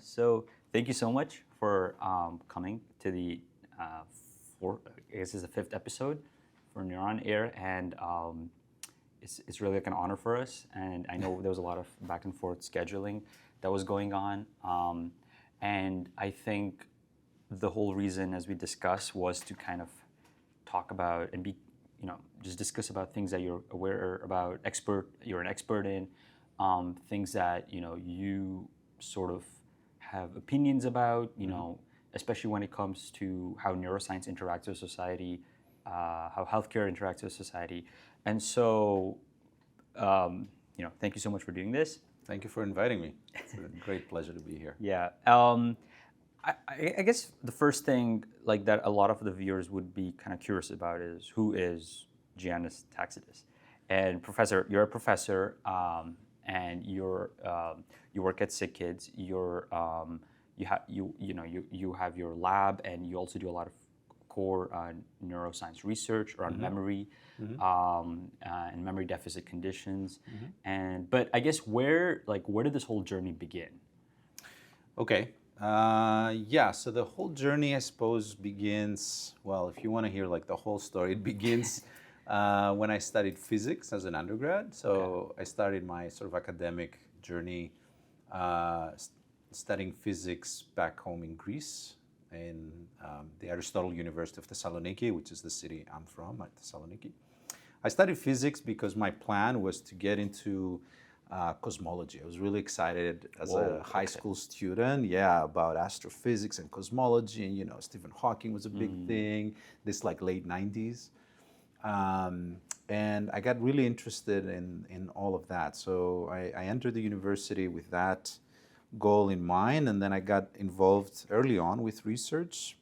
So thank you so much for coming to the I guess it's the fifth episode for NeurON Air, and it's really like an honor for us. And I know there was a lot of back and forth scheduling that was going on, and I think the whole reason, as we discussed, was to kind of talk about and be, just discuss about things that you're aware about, you're an expert in, things that you sort of have opinions about, especially when it comes to how neuroscience interacts with society, how healthcare interacts with society. And so, thank you so much for doing this. Thank you for inviting me. It's a great pleasure to be here. Yeah. I guess the first thing like that a lot of the viewers would be kind of curious about is, who is Jiannis Taxidis? And professor, you're a professor, and you work at SickKids. You have your lab, and you also do a lot of core neuroscience research around memory and memory deficit conditions. But I guess where did this whole journey begin? Okay. So the whole journey, I suppose, begins, well, if you want to hear like the whole story, it begins when I studied physics as an undergrad. So I started my sort of academic journey studying physics back home in Greece, in the Aristotle University of Thessaloniki, which is the city I'm from, at Thessaloniki. I studied physics because my plan was to get into cosmology. I was really excited as a high school student, about astrophysics and cosmology, and Stephen Hawking was a big thing, this like late 90s. And I got really interested in all of that. So I entered the university with that goal in mind, and then I got involved early on with research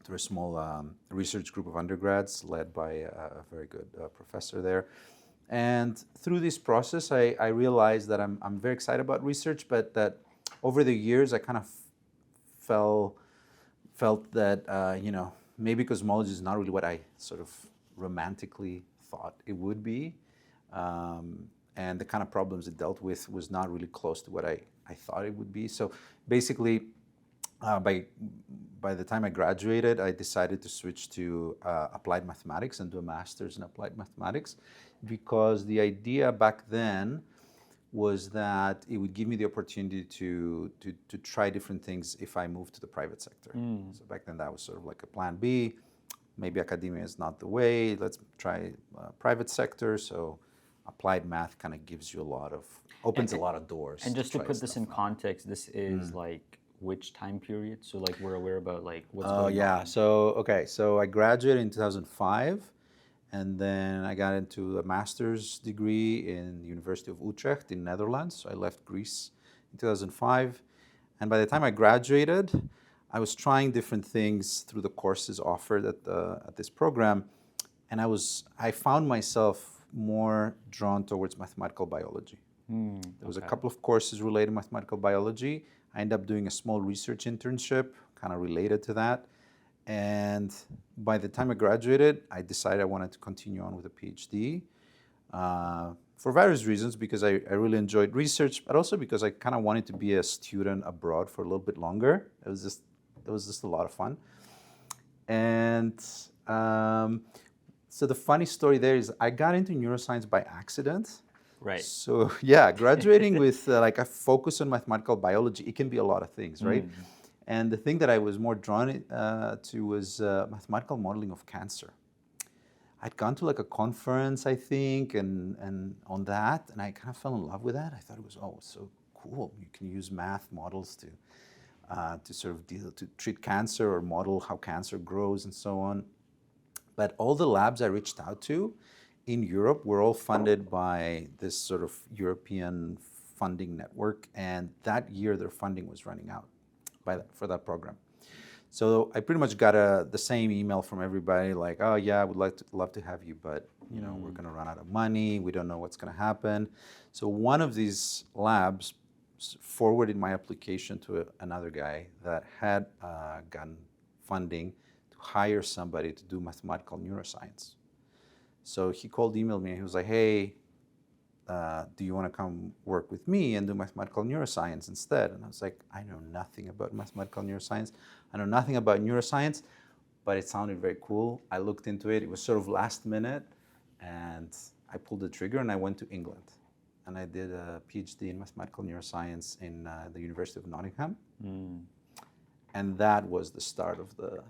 through a small research group of undergrads led by a very good professor there. And through this process, I realized that I'm very excited about research, but that over the years I kind of felt that maybe cosmology is not really what I sort of romantically thought it would be, and the kind of problems it dealt with was not really close to what I thought it would be. So basically, by the time I graduated, I decided to switch to applied mathematics and do a master's in applied mathematics, because the idea back then was that it would give me the opportunity to try different things if I moved to the private sector. So back then that was sort of like a plan B. Maybe academia is not the way, let's try private sector. So applied math kind of gives you opens a lot of doors. And just to put this in context, this is like which time period? So like we're aware about like what's going on. So I graduated in 2005, and then I got into a master's degree in the University of Utrecht in Netherlands. So I left Greece in 2005, and by the time I graduated, I was trying different things through the courses offered at this program, and I found myself more drawn towards mathematical biology. There was a couple of courses related to mathematical biology. I ended up doing a small research internship kind of related to that. And by the time I graduated, I decided I wanted to continue on with a PhD for various reasons, because I really enjoyed research, but also because I kind of wanted to be a student abroad for a little bit longer. It was just a lot of fun. And so the funny story there is I got into neuroscience by accident. Right. So graduating with like a focus on mathematical biology, it can be a lot of things, right? And the thing that I was more drawn to was mathematical modeling of cancer. I'd gone to like a conference, I think, and on that, and I kind of fell in love with that. I thought it was so cool. You can use math models to sort of to treat cancer or model how cancer grows and so on. But all the labs I reached out to in Europe were all funded by this sort of European funding network, and that year their funding was running out for that program. So I pretty much got the same email from everybody, like, oh yeah, I would love to have you, but we're going to run out of money. We don't know what's going to happen. So one of these labs forwarded my application to another guy that had gotten funding to hire somebody to do mathematical neuroscience. So he emailed me, and he was like, hey, do you want to come work with me and do mathematical neuroscience instead? And I was like, I know nothing about mathematical neuroscience. I know nothing about neuroscience, but it sounded very cool. I looked into it. It was sort of last minute, and I pulled the trigger and I went to England. And I did a PhD in mathematical neuroscience in the University of Nottingham. And that was the start of the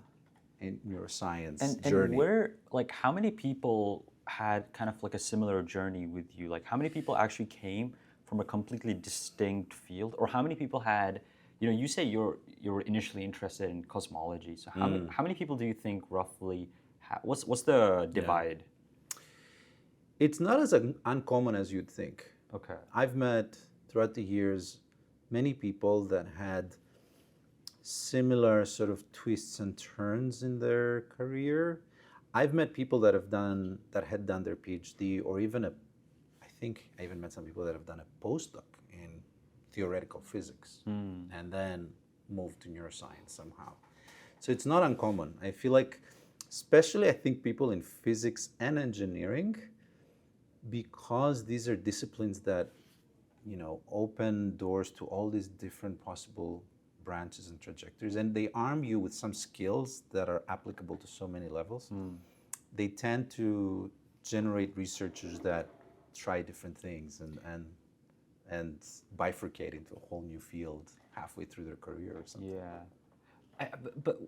neuroscience journey. And where, like, how many people had kind of like a similar journey with you? Like, how many people actually came from a completely distinct field? Or how many people had, you say you were initially interested in cosmology. So how many people do you think roughly, what's the divide? Yeah. It's not as uncommon as you'd think. Okay. I've met throughout the years many people that had similar sort of twists and turns in their career. I've met people that had done their PhD, or even I think I even met some people that have done a postdoc in theoretical physics and then moved to neuroscience somehow. So it's not uncommon. I feel like, especially I think people in physics and engineering, because these are disciplines that, open doors to all these different possible branches and trajectories, and they arm you with some skills that are applicable to so many levels. They tend to generate researchers that try different things and bifurcate into a whole new field halfway through their career or something. Yeah. But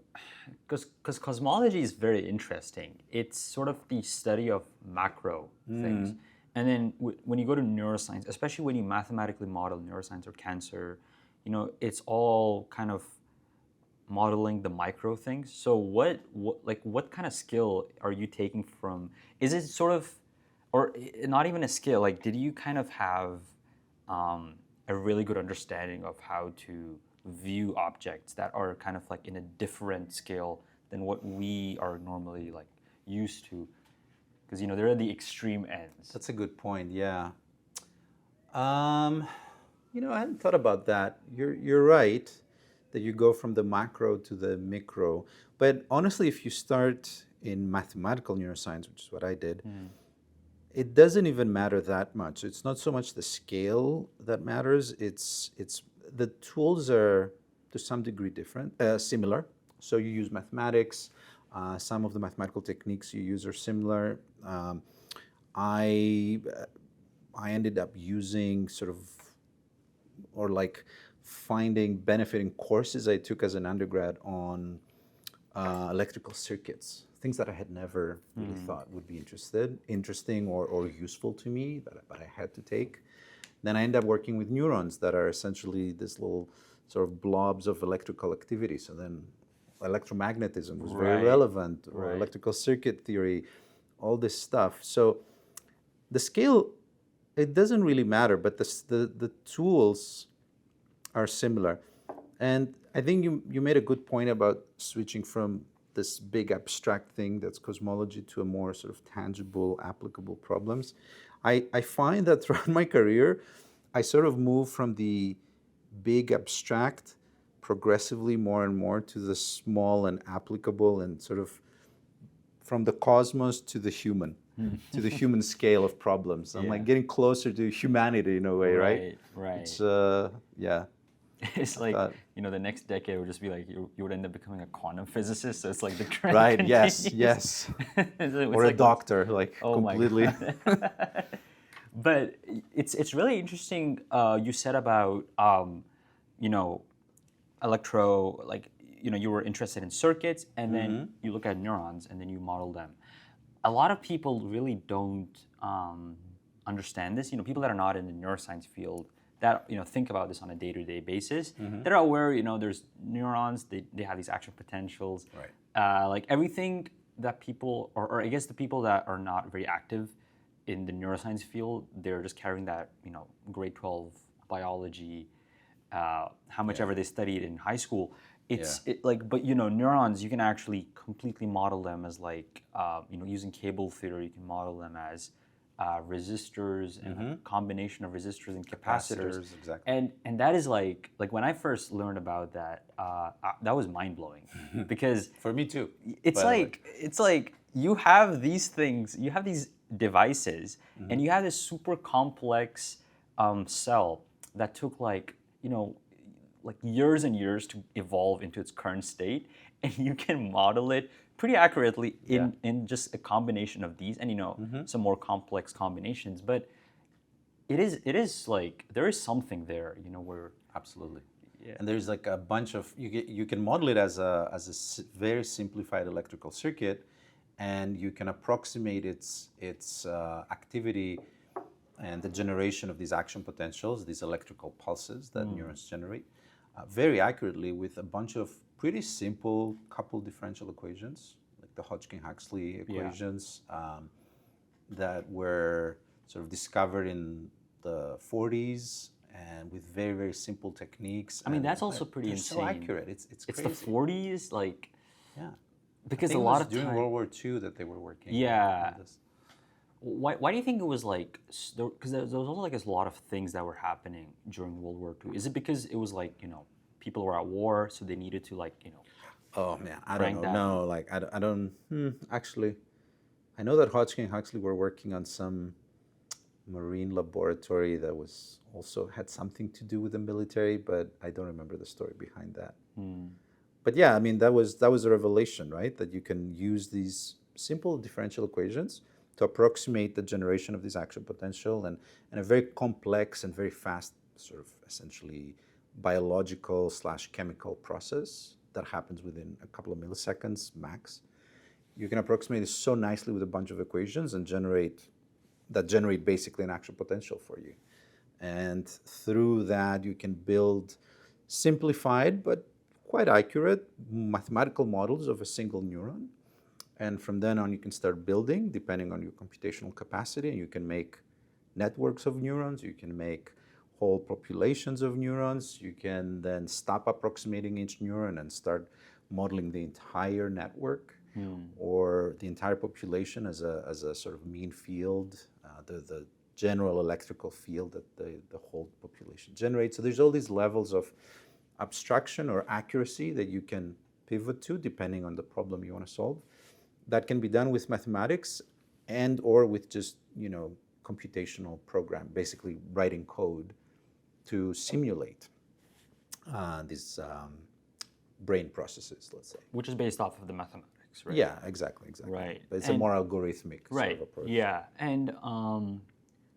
because cosmology is very interesting. It's sort of the study of macro things. And then when you go to neuroscience, especially when you mathematically model neuroscience or cancer, it's all kind of modeling the micro things. So what kind of skill are you taking from? Is it sort of, or not even a skill? Like, did you kind of have a really good understanding of how to view objects that are kind of like in a different scale than what we are normally like used to? Because they're at the extreme ends. That's a good point. Yeah. I hadn't thought about that. You're right that you go from the macro to the micro. But honestly, if you start in mathematical neuroscience, which is what I did, it doesn't even matter that much. It's not so much the scale that matters. It's the tools are to some degree similar. So you use mathematics. Some of the mathematical techniques you use are similar. I ended up using finding benefiting courses I took as an undergrad on electrical circuits, things that I had never really thought would be interesting or useful to me, but I had to take. Then I ended up working with neurons that are essentially this little sort of blobs of electrical activity. So then electromagnetism was very relevant, or electrical circuit theory, all this stuff. So the scale, it doesn't really matter, but the tools are similar. And I think you made a good point about switching from this big abstract thing that's cosmology to a more sort of tangible, applicable problems. I find that throughout my career, I sort of moved from the big abstract progressively more and more to the small and applicable, and sort of from the cosmos to the human, to the human scale of problems. I'm like getting closer to humanity in a way, right? Right. It's, yeah. It's like, the next decade would just be like, you would end up becoming a quantum physicist. So it's like the trend Right, continues. yes. It's Or like a doctor, like completely. My God. But it's really interesting you said about, you were interested in circuits, and then you look at neurons, and then you model them. A lot of people really don't understand this. People that are not in the neuroscience field, that think about this on a day-to-day basis, they're aware. There's neurons. They have these action potentials. Right. Like everything that people, or I guess the people that are not very active in the neuroscience field, they're just carrying that grade 12 biology, how much ever they studied in high school. But neurons, you can actually completely model them as using cable theory. You can model them as resistors and a combination of resistors and capacitors. Exactly. And that is like when I first learned about that, that was mind blowing because for me too. It's like you have these things, you have these devices, and you have this super complex cell that took like years and years to evolve into its current state, and you can model it pretty accurately in just a combination of these, and some more complex combinations. But it is like there is something there, where absolutely. Yeah. And there's like a bunch of you can model it as a very simplified electrical circuit, and you can approximate its activity and the generation of these action potentials, these electrical pulses that neurons generate, very accurately with a bunch of pretty simple coupled differential equations, like the Hodgkin-Huxley equations that were sort of discovered in the 40s. And with very, very simple techniques. I mean, that's also pretty insane. So accurate. It's crazy. It's the 40s, like, because I think a lot it was of during World War II that they were working. Yeah. On this. Why do you think it was like? Because there was also like a lot of things that were happening during World War II. Is it because it was like people were at war, so they needed to like Oh man, I don't know. No, like I don't. Actually, I know that Hodgkin-Huxley were working on some marine laboratory that was also had something to do with the military, but I don't remember the story behind that. But yeah, I mean that was a revelation, right? That you can use these simple differential equations to approximate the generation of this action potential and a very complex and very fast sort of essentially biological / chemical process that happens within a couple of milliseconds max. You can approximate it so nicely with a bunch of equations and generate basically an action potential for you. And through that, you can build simplified but quite accurate mathematical models of a single neuron. And from then on, you can start building, depending on your computational capacity, and you can make networks of neurons, you can make whole populations of neurons, you can then stop approximating each neuron and start modeling the entire network or the entire population as a sort of mean field, the general electrical field that the whole population generates. So there's all these levels of abstraction or accuracy that you can pivot to depending on the problem you want to solve. That can be done with mathematics and or with just, computational program, basically writing code to simulate these brain processes, let's say. which is based off of the mathematics, right? Yeah, exactly. Right. But it's a more algorithmic sort of approach. Yeah, and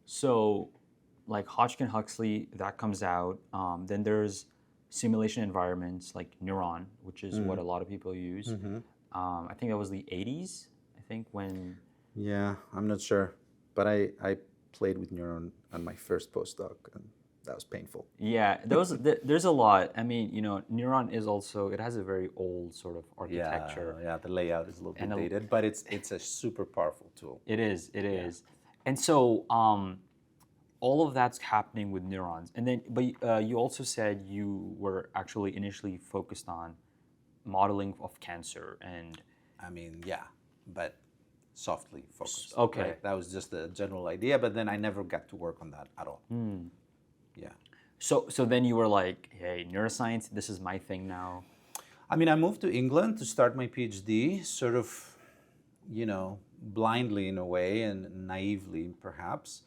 so like Hodgkin-Huxley, that comes out. Then there's simulation environments like NeurON, which is what a lot of people use. I think that was the 80s, I think, when... Yeah, I'm not sure. But I played with NeurON on my first postdoc, and that was painful. Yeah, there's a lot. I mean, NeurON is also, it has a very old sort of architecture. Yeah, the layout is a little bit dated, but it's a super powerful tool. It is. And so all of that's happening with neurons. And then, but you also said you were actually initially focused on modeling of cancer and... I mean, yeah, but softly focused. Okay. Right? That was just the general idea, but then I never got to work on that at all. Yeah. So then you were like, hey, neuroscience, this is my thing now. I mean, I moved to England to start my PhD, sort of, blindly in a way and naively perhaps.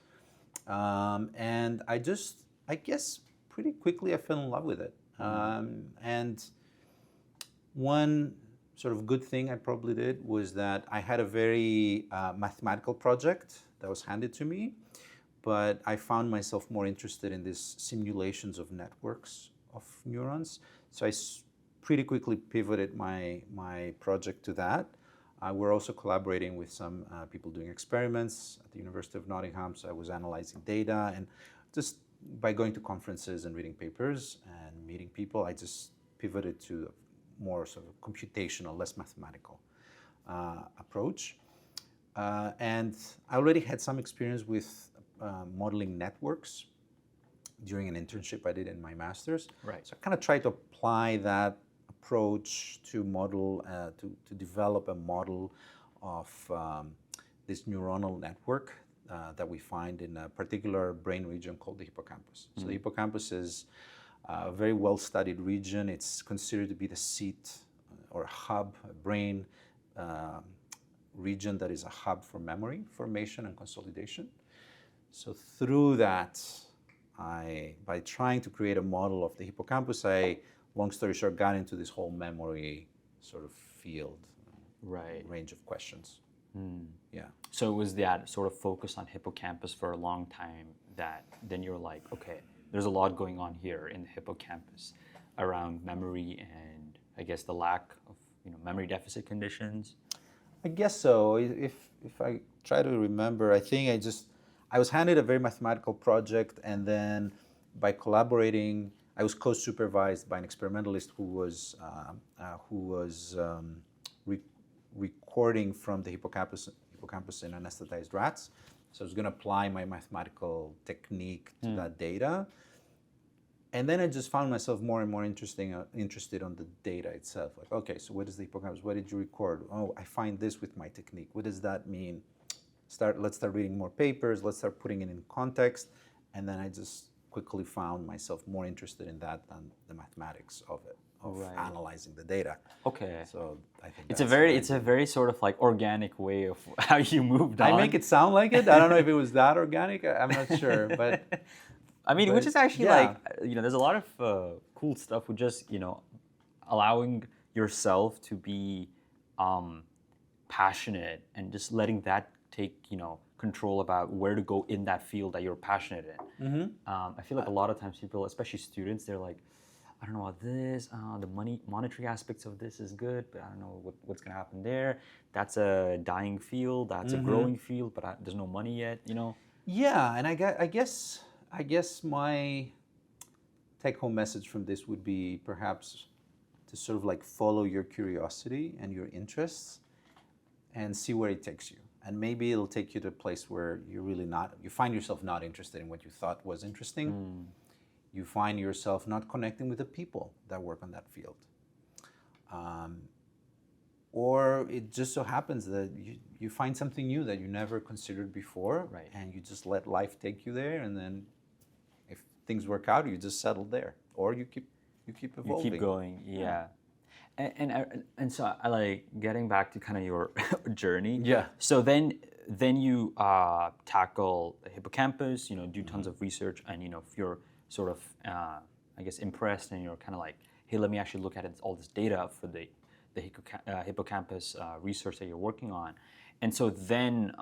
And I guess pretty quickly I fell in love with it. And one sort of good thing I probably did was that I had a very mathematical project that was handed to me, but I found myself more interested in these simulations of networks of neurons. So I pretty quickly pivoted my project to that. We're also collaborating with some people doing experiments at the University of Nottingham. So I was analyzing data, and just by going to conferences and reading papers and meeting people, I just pivoted to a more sort of computational, less mathematical approach. And I already had some experience with modeling networks during an internship I did in my master's. Right. So I kind of tried to apply that approach to model, to develop a model of this neuronal network that we find in a particular brain region called the hippocampus. So the hippocampus is a very well-studied region. It's considered to be the seat or hub, brain region that is a hub for memory formation and consolidation. So through that, by trying to create a model of the hippocampus, long story short, got into this whole memory sort of field, range of questions. Yeah. So it was that sort of focus on hippocampus for a long time that then you're like, okay, there's a lot going on here in the hippocampus around memory and I guess the lack of memory deficit conditions. I guess so. If I try to remember, I think I was handed a very mathematical project, and then by collaborating, I was co-supervised by an experimentalist who was recording from the hippocampus in anesthetized rats. So I was going to apply my mathematical technique to that data. And then I just found myself more and more interested on the data itself. Like, okay, so what is the hippocampus? What did you record? Oh, I find this with my technique. What does that mean? Let's start reading more papers. Let's start putting it in context. And then I just quickly found myself more interested in that than the mathematics of it, analyzing the data. Okay. So I think it's a very sort of like organic way of how you moved on. I make it sound like it. I don't know if it was that organic. I'm not sure, but. I mean, which is actually like, there's a lot of cool stuff with just, allowing yourself to be passionate and just letting that take, control about where to go in that field that you're passionate in. I feel like a lot of times people, especially students, they're like, I don't know about this, the monetary aspects of this is good, but I don't know what's going to happen there. That's a dying field, that's a growing field, but there's no money yet, Yeah, and I guess my take-home message from this would be perhaps to sort of like follow your curiosity and your interests and see where it takes you. And maybe it'll take you to a place where you find yourself not interested in what you thought was interesting. You find yourself not connecting with the people that work on that field. Or it just so happens that you find something new that you never considered before, and you just let life take you there, and then if things work out, you just settle there, or you keep evolving. You keep going, yeah. And so I like getting back to kind of your journey. Yeah. So then you tackle the hippocampus, do tons of research, and if you're sort of I guess impressed, and you're kind of like, hey, let me actually look at all this data for the hippocampus research that you're working on, and so then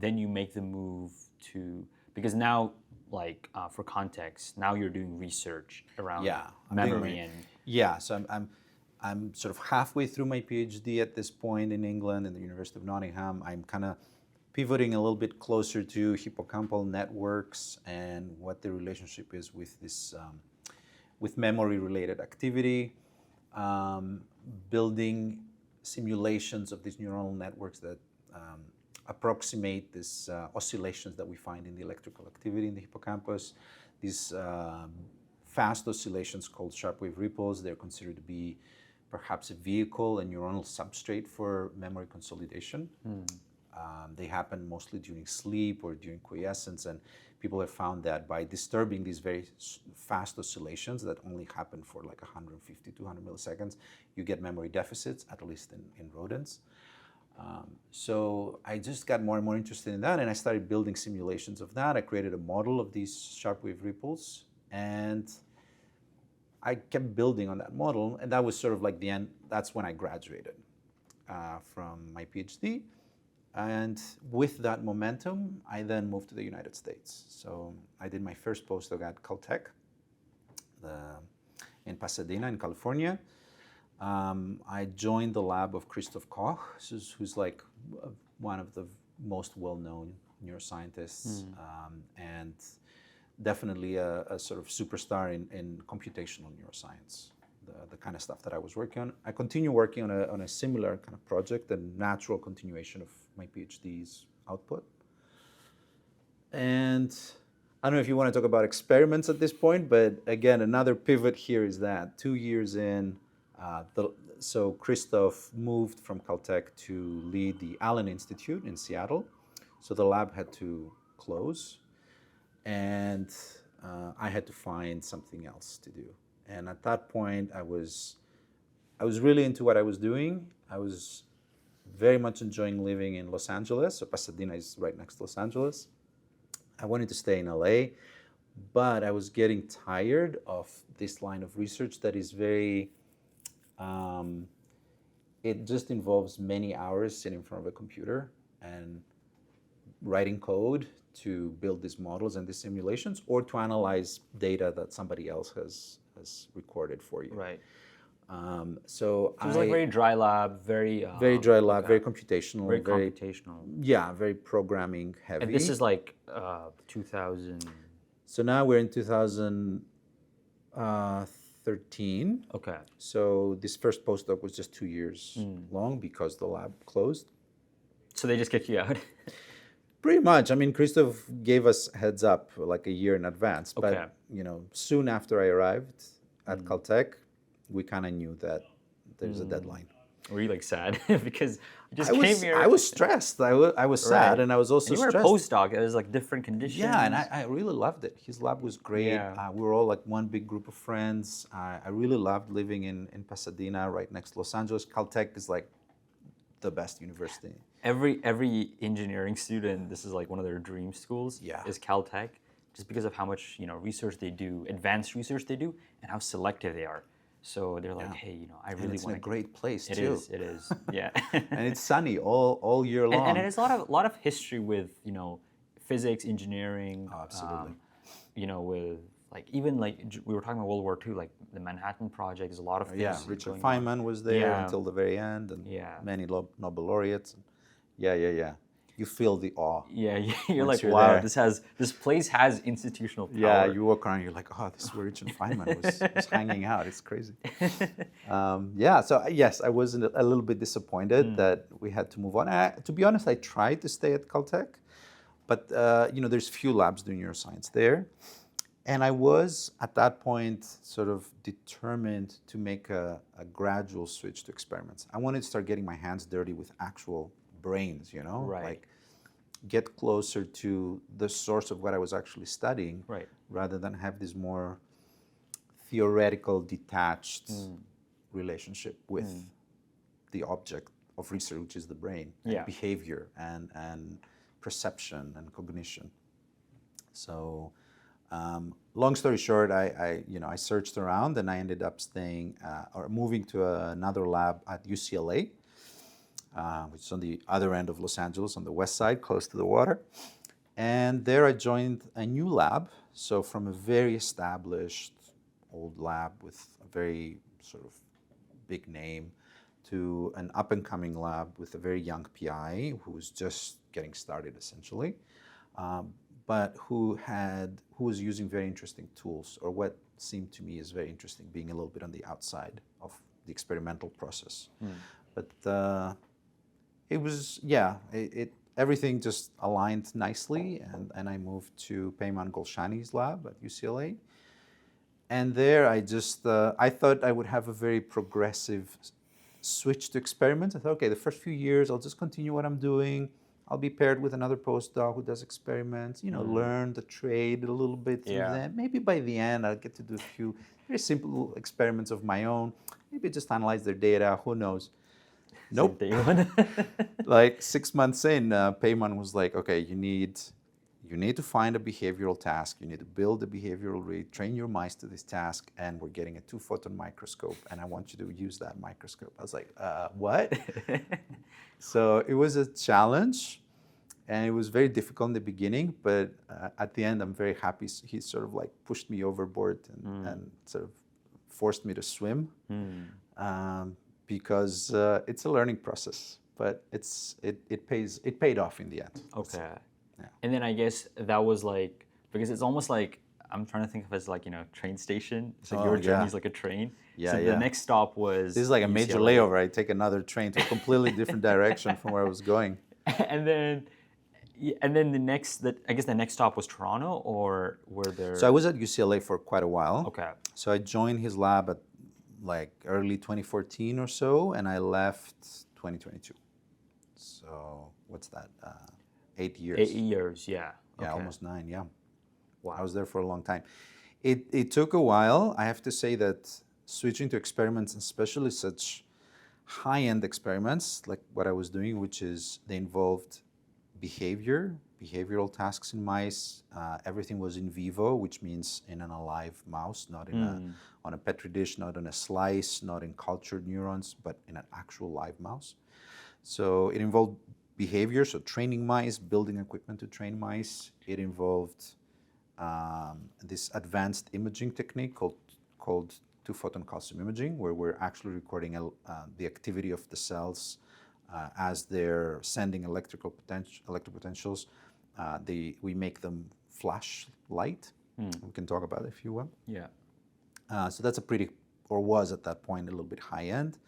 you make the move to, because now, like for context, now you're doing research around memory so I'm sort of halfway through my PhD at this point in England in the University of Nottingham. I'm kind of pivoting a little bit closer to hippocampal networks and what the relationship is with this with memory-related activity. Building simulations of these neuronal networks that approximate these oscillations that we find in the electrical activity in the hippocampus. These fast oscillations called sharp wave ripples, they're considered to be perhaps a vehicle, a neuronal substrate for memory consolidation. They happen mostly during sleep or during quiescence, and people have found that by disturbing these very fast oscillations that only happen for like 150, 200 milliseconds, you get memory deficits, at least in rodents. So I just got more and more interested in that, and I started building simulations of that. I created a model of these sharp wave ripples, and I kept building on that model, and that was sort of like the end. That's when I graduated from my PhD. And with that momentum, I then moved to the United States. So I did my first postdoc at Caltech in Pasadena, in California. I joined the lab of Christoph Koch, who's like one of the most well-known neuroscientists, and definitely a sort of superstar in computational neuroscience, the kind of stuff that I was working on. I continue working on a similar kind of project, a natural continuation of my PhD's output. And I don't know if you want to talk about experiments at this point, but again, another pivot here is that 2 years in, so Christoph moved from Caltech to lead the Allen Institute in Seattle. So the lab had to close, and I had to find something else to do. And at that point, I was really into what I was doing. I was very much enjoying living in Los Angeles. So Pasadena is right next to Los Angeles. I wanted to stay in LA, but I was getting tired of this line of research that is very, it just involves many hours sitting in front of a computer and writing code to build these models and these simulations, or to analyze data that somebody else has recorded for you. Right. So it was like very dry lab, very dry lab, very computational, very computational. Yeah, very programming heavy. And this is like 2000. So now we're in 2013. Okay. So this first postdoc was just 2 years long because the lab closed. So they just kicked you out? Pretty much. I mean, Christoph gave us heads up like a year in advance. But, soon after I arrived at Caltech, we kind of knew that there's a deadline. Were you like sad? Because you just came here. I was stressed. I was sad, and I was also stressed. You were a postdoc. It was like different conditions. Yeah, and I really loved it. His lab was great. Yeah. We were all like one big group of friends. I really loved living in Pasadena, right next to Los Angeles. Caltech is like the best university. Every engineering student, this is like one of their dream schools. Yeah. Is Caltech, just because of how much research they do, advanced research they do, and how selective they are. So they're like, hey, I really want to. It's in a great place It too. It is. Yeah. And it's sunny all year long. And it has a lot of history with physics, engineering. Oh, absolutely. With like even like we were talking about World War II, like the Manhattan Project. There's a lot of things. Yeah, Richard Feynman was there until the very end, and many Nobel laureates. Yeah. You feel the awe. Yeah, you're like, you're wow, there. this place has institutional power. Yeah, you walk around, you're like, oh, this is where Richard Feynman was hanging out. It's crazy. So yes, I was a little bit disappointed that we had to move on. To be honest, I tried to stay at Caltech, but there's few labs doing neuroscience there. And I was, at that point, sort of determined to make a gradual switch to experiments. I wanted to start getting my hands dirty with actual brains, Right. like get closer to the source of what I was actually studying, right, rather than have this more theoretical, detached relationship with the object of research, which is the brain, and behavior and perception and cognition. So, long story short, I searched around and I ended up moving to another lab at UCLA. Which is on the other end of Los Angeles, on the west side, close to the water. And there I joined a new lab. So from a very established old lab with a very sort of big name to an up-and-coming lab with a very young PI who was just getting started, essentially, but who was using very interesting tools, or what seemed to me is very interesting, being a little bit on the outside of the experimental process. But it was, everything just aligned nicely, and I moved to Peyman Golshani's lab at UCLA. And there I thought I would have a very progressive switch to experiments. I thought, okay, the first few years I'll just continue what I'm doing. I'll be paired with another postdoc who does experiments, learn the trade a little bit through them. Maybe by the end I'll get to do a few very simple experiments of my own. Maybe just analyze their data, who knows. Nope. Like 6 months in, Peyman was like, okay, you need to find a behavioral task. You need to build a behavioral read, train your mice to this task, and we're getting a two-photon microscope, and I want you to use that microscope. I was like, what? So it was a challenge, and it was very difficult in the beginning, but at the end, I'm very happy he sort of like pushed me overboard and sort of forced me to swim. Because it's a learning process, but it paid off in the end. Okay. Yeah. And then I guess that was like, because it's almost like, I'm trying to think of it as like, train station. It's like your journey is like a train. Yeah, so the next stop was This is like a major layover. I take another train to a completely different direction from where I was going. And then the next stop was Toronto, or were there? So I was at UCLA for quite a while. Okay. So I joined his lab at like early 2014 or so, and I left 2022. So what's that? 8 years. 8 years, yeah. Yeah, okay. almost 9, yeah. Wow. I was there for a long time. It took a while. I have to say that switching to experiments, especially such high-end experiments like what I was doing, which is they involved behavioral tasks in mice. Everything was in vivo, which means in an alive mouse, not in on a petri dish, not on a slice, not in cultured neurons, but in an actual live mouse. So it involved behavior, so training mice, building equipment to train mice. It involved this advanced imaging technique called two-photon calcium imaging, where we're actually recording the activity of the cells as they're sending electrical potentials. We make them flash light. We can talk about it if you will. Yeah. So that's was at that point a little bit high end,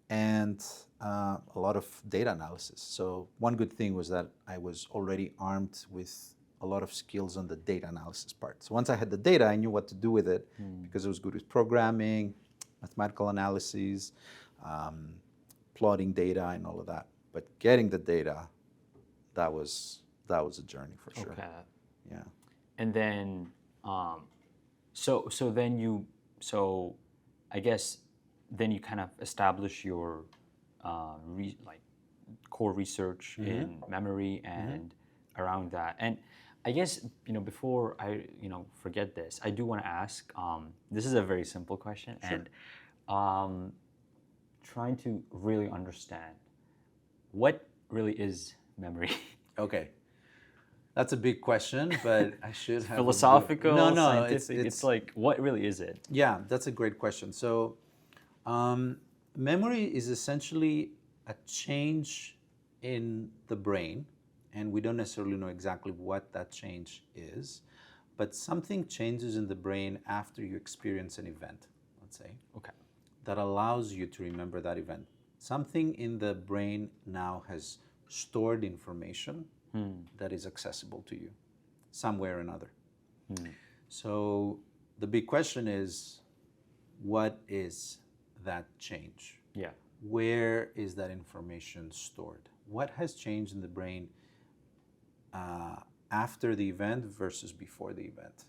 and a lot of data analysis. So one good thing was that I was already armed with a lot of skills on the data analysis part. So once I had the data, I knew what to do with it because I was good with programming, mathematical analyses, plotting data and all of that. But getting the data, that was a journey for sure. Okay. Yeah. And then, so I guess then you kind of establish your core research in memory and around that. And I guess, before I, forget this, I do want to ask, this is a very simple question, Sure. and trying to really understand what really is memory. Okay. That's a big question, but I should have Philosophical, No, scientific. It's like, what really is it? Yeah, that's a great question. So, memory is essentially a change in the brain, and we don't necessarily know exactly what that change is, but something changes in the brain after you experience an event, let's say, Okay. that allows you to remember that event. Something in the brain now has stored information that is accessible to you, some way or another. So the big question is, what is that change? Yeah. Where is that information stored? What has changed in the brain after the event versus before the event?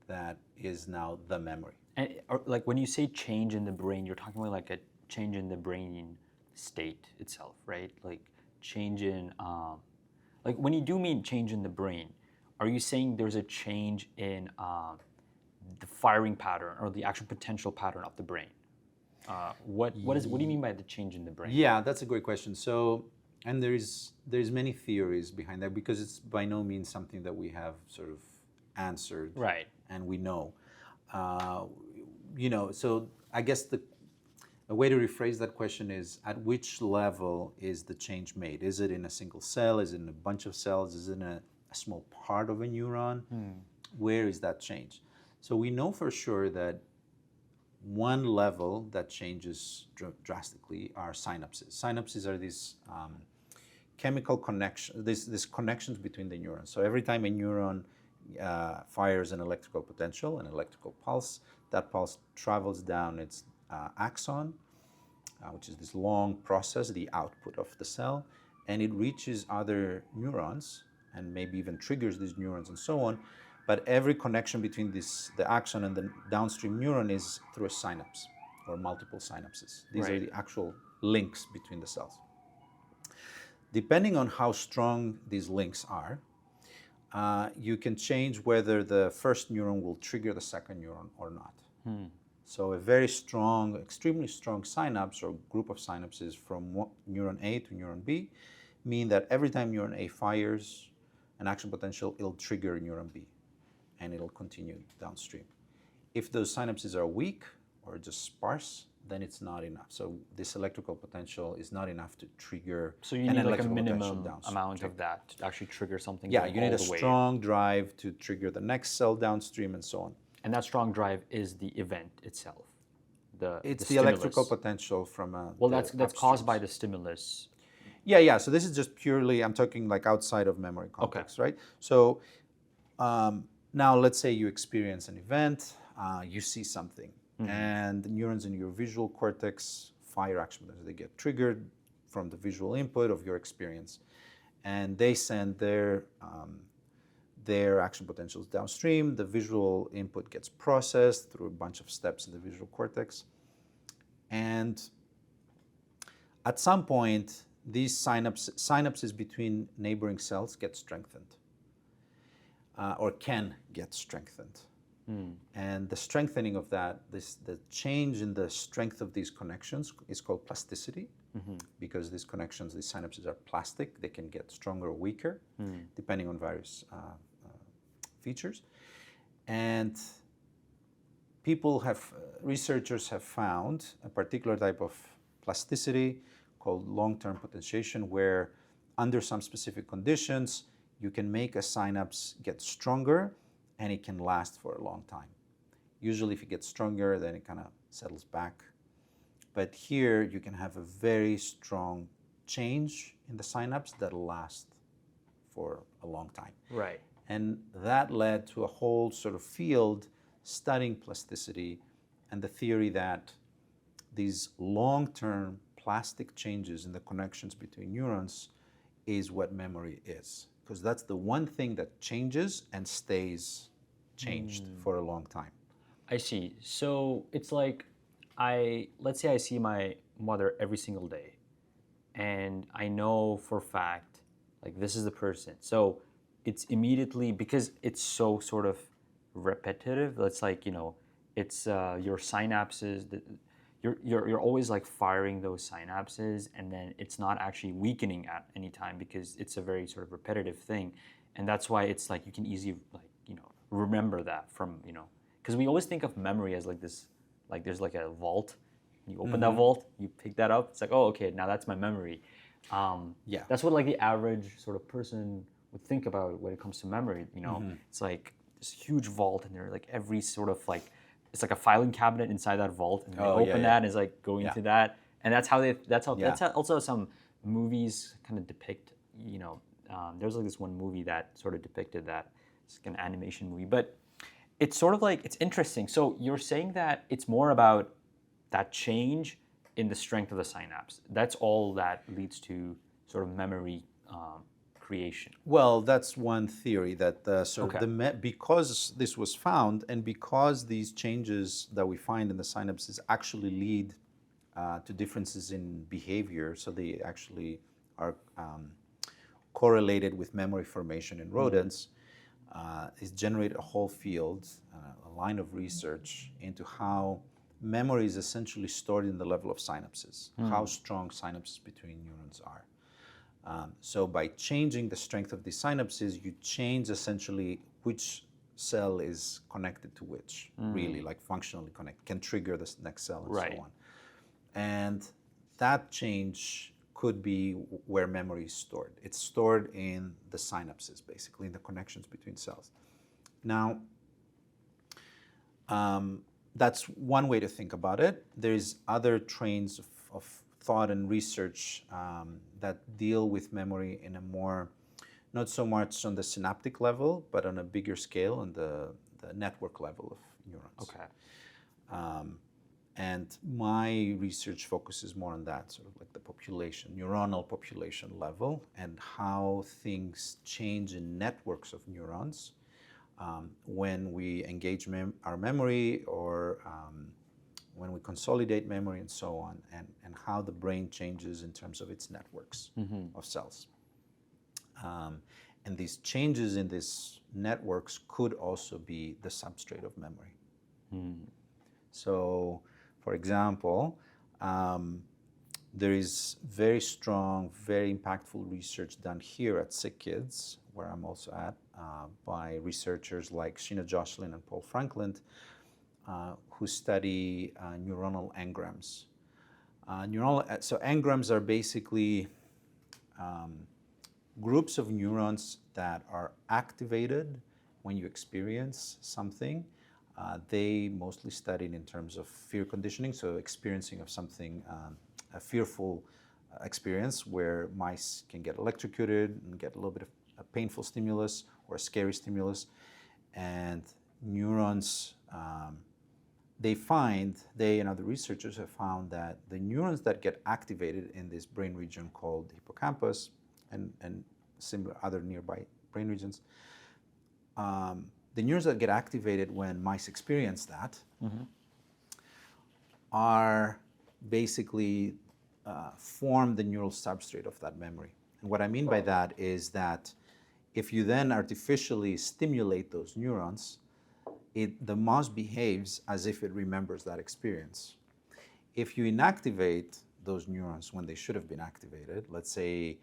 That is now the memory. And like when you say change in the brain, you're talking about like a change in the brain state itself, right? Like change in, like when you do mean change in the brain, are you saying there's a change in the firing pattern or the actual potential pattern of the brain? What do you mean by the change in the brain? Yeah, that's a great question. So, and there's many theories behind that because it's by no means something that we have sort of answered, Right? And we know. So I guess a way to rephrase that question is, at which level is the change made? Is it in a single cell? Is it in a bunch of cells? Is it in a small part of a neuron? Where is that change? So we know for sure that one level that changes drastically are synapses. Synapses are these chemical connections, these connections between the neurons. So every time a neuron fires an electrical potential, an electrical pulse, that pulse travels down its axon, which is this long process, the output of the cell, and it reaches other neurons and maybe even triggers these neurons and so on. But every connection between the axon and the downstream neuron is through a synapse or multiple synapses. These are the actual links between the cells. Depending on how strong these links are, you can change whether the first neuron will trigger the second neuron or not. So a very strong, extremely strong synapse or group of synapses from neuron A to neuron B mean that every time neuron A fires an action potential, it'll trigger neuron B, and it'll continue downstream. If those synapses are weak or just sparse, then it's not enough. So this electrical potential is not enough to trigger. So you need like a minimum amount of that to actually trigger something. Yeah, you need a strong drive to trigger the next cell downstream and so on. And that strong drive is the event itself. It's the electrical potential from a. Well, that's caused by the stimulus. Yeah. So this is just purely, I'm talking like outside of memory context, right? So now let's say you experience an event, you see something, and the neurons in your visual cortex fire action potentials. They get triggered from the visual input of your experience, and they send their action potentials downstream. The visual input gets processed through a bunch of steps in the visual cortex, and at some point, these synapses between neighboring cells get strengthened, or can get strengthened. And the strengthening of that, the change in the strength of these connections is called plasticity, because these connections, these synapses are plastic. They can get stronger or weaker, depending on various features. And researchers have found a particular type of plasticity called long-term potentiation, where under some specific conditions, you can make a synapse get stronger and it can last for a long time. Usually if it gets stronger, then it kind of settles back. But here you can have a very strong change in the synapse that'll last for a long time. Right. And that led to a whole sort of field studying plasticity and the theory that these long-term plastic changes in the connections between neurons is what memory is. Because that's the one thing that changes and stays changed for a long time. I see. So it's like, let's say I see my mother every single day, and I know for a fact, like, this is the person. So it's immediately, because it's so sort of repetitive, it's like, it's your synapses, you're always like firing those synapses, and then it's not actually weakening at any time because it's a very sort of repetitive thing. And that's why it's like you can easily remember that from, because we always think of memory as like this, like there's like a vault. You open that vault, you pick that up, it's like, oh, okay, now that's my memory. Yeah. That's what like the average sort of person would think about when it comes to memory. It's like this huge vault, and there are like every sort of like, it's like a filing cabinet inside that vault, and they open that, and it's like going to that, and that's how that's how also some movies kind of depict. There's like this one movie that sort of depicted that. It's like an animation movie, but it's sort of like, it's interesting. So you're saying that it's more about that change in the strength of the synapse. That's all that leads to sort of memory creation. Well, that's one theory that because this was found, and because these changes that we find in the synapses actually lead to differences in behavior, so they actually are correlated with memory formation in rodents, is generated a whole field, a line of research into how memory is essentially stored in the level of synapses, how strong synapses between neurons are. So by changing the strength of these synapses, you change essentially which cell is connected to which, really, like functionally can trigger the next cell and so on. And that change could be where memory is stored. It's stored in the synapses, basically, in the connections between cells. Now, that's one way to think about it. There's other trains of thought and research that deal with memory in a more, not so much on the synaptic level, but on a bigger scale, on the network level of neurons. Okay. And my research focuses more on that, sort of like the neuronal population level, and how things change in networks of neurons when we engage our memory, or when we consolidate memory and so on, and how the brain changes in terms of its networks of cells. And these changes in these networks could also be the substrate of memory. So, for example, there is very strong, very impactful research done here at SickKids, where I'm also at, by researchers like Sheena Jocelyn and Paul Frankland, who study neuronal engrams. So engrams are basically groups of neurons that are activated when you experience something. They mostly studied in terms of fear conditioning, so experiencing of something, a fearful experience where mice can get electrocuted and get a little bit of a painful stimulus or a scary stimulus. And neurons, they and other researchers have found that the neurons that get activated in this brain region called hippocampus and similar other nearby brain regions, the neurons that get activated when mice experience that are basically form the neural substrate of that memory. And what I mean by that is that if you then artificially stimulate those neurons, the mouse behaves as if it remembers that experience. If you inactivate those neurons when they should have been activated, let's say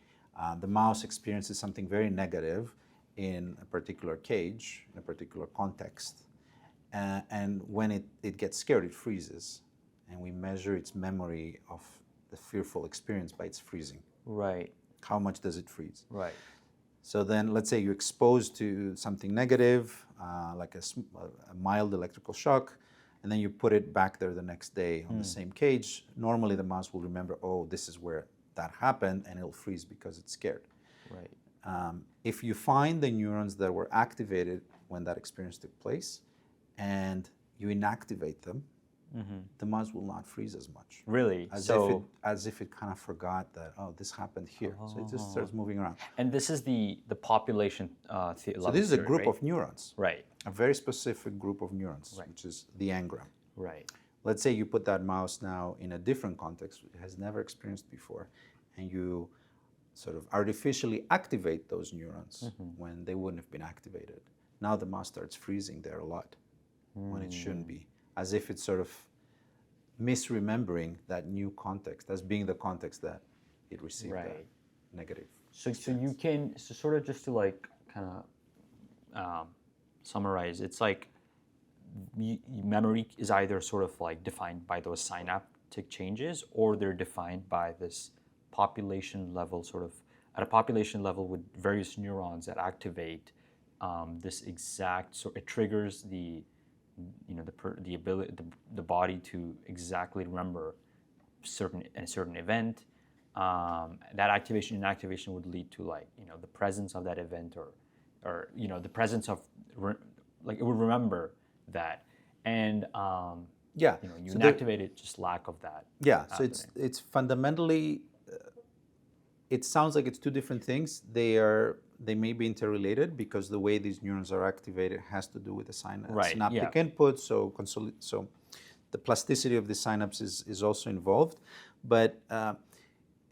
the mouse experiences something very negative in a particular cage, in a particular context, and when it gets scared, it freezes. And we measure its memory of the fearful experience by its freezing. Right. How much does it freeze? Right. So then let's say you're exposed to something negative, like a mild electrical shock, and then you put it back there the next day on the same cage. Normally the mouse will remember, oh, this is where that happened, and it'll freeze because it's scared. Right. If you find the neurons that were activated when that experience took place, and you inactivate them, the mouse will not freeze as much. Really? As if it kind of forgot that, oh, this happened here. So it just starts moving around. And this is the population So this is a group of neurons. Right. A very specific group of neurons, which is the engram. Right. Let's say you put that mouse now in a different context it has never experienced before, and you sort of artificially activate those neurons when they wouldn't have been activated. Now the mouse starts freezing there a lot when it shouldn't be, as if it's sort of misremembering that new context as being the context that it received that negative. So you can, so sort of just to like kind of summarize, it's like memory is either sort of like defined by those synaptic changes, or they're defined by this population level, sort of at a population level with various neurons that activate this exact, so it triggers the ability, the body to exactly remember a certain event. That activation and inactivation would lead to like, the presence of that event, or the presence of, like it would remember that, and you so inactivate it, just lack of that. Yeah, so it's fundamentally, it sounds like it's two different things. They may be interrelated because the way these neurons are activated has to do with the synaptic input. So the plasticity of the synapse is also involved. But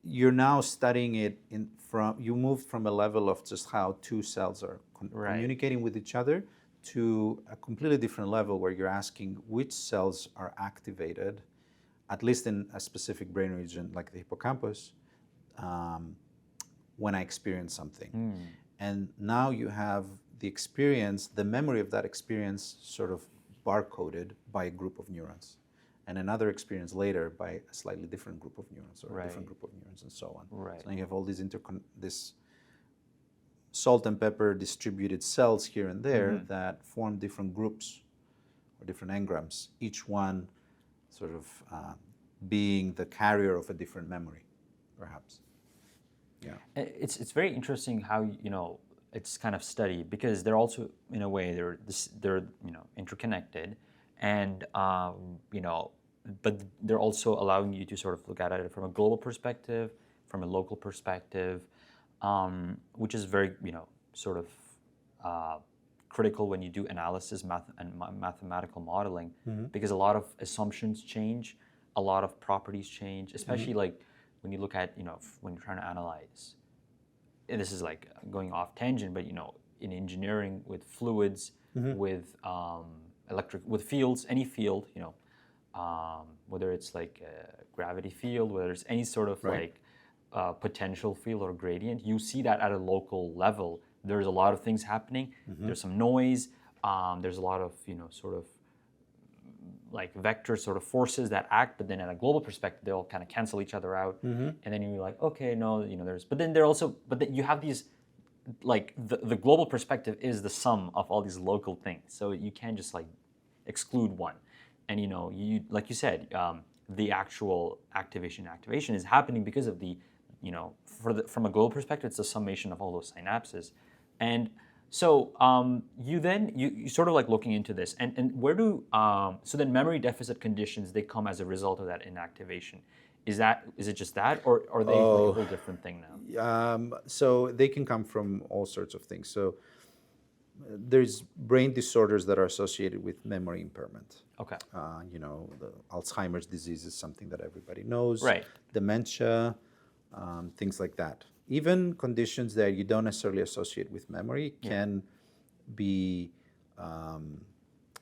you're now studying it you moved from a level of just how two cells are communicating with each other to a completely different level where you're asking which cells are activated, at least in a specific brain region like the hippocampus, when I experience something. And now you have the experience, the memory of that experience sort of barcoded by a group of neurons, and another experience later by a slightly different group of neurons, or a different group of neurons, and so on. So now you have all these this salt and pepper distributed cells here and there that form different groups or different engrams, each one sort of being the carrier of a different memory, perhaps. Yeah, it's very interesting how it's kind of studied, because they're also, in a way, they're interconnected, and but they're also allowing you to sort of look at it from a global perspective, from a local perspective, which is very sort of critical when you do analysis and mathematical modeling, because a lot of assumptions change, a lot of properties change, especially like when you look at, when you're trying to analyze, and this is like going off tangent, but in engineering with fluids, with with fields, any field, whether it's like a gravity field, whether it's any sort of like potential field or gradient, you see that at a local level. There's a lot of things happening. There's some noise. There's a lot of, sort of like vector sort of forces that act, but then at a global perspective, they all kind of cancel each other out. And then you're like, okay, no, but then you have these, like the global perspective is the sum of all these local things. So you can't just like exclude one. And you like you said, the actual activation is happening because of the, from a global perspective, it's the summation of all those synapses. And so you sort of like looking into this, and where do so then memory deficit conditions, they come as a result of that inactivation. Is it just that, or are they like a whole different thing now? So they can come from all sorts of things. So there's brain disorders that are associated with memory impairment. Okay. The Alzheimer's disease is something that everybody knows. Right. Dementia, things like that. Even conditions that you don't necessarily associate with memory can be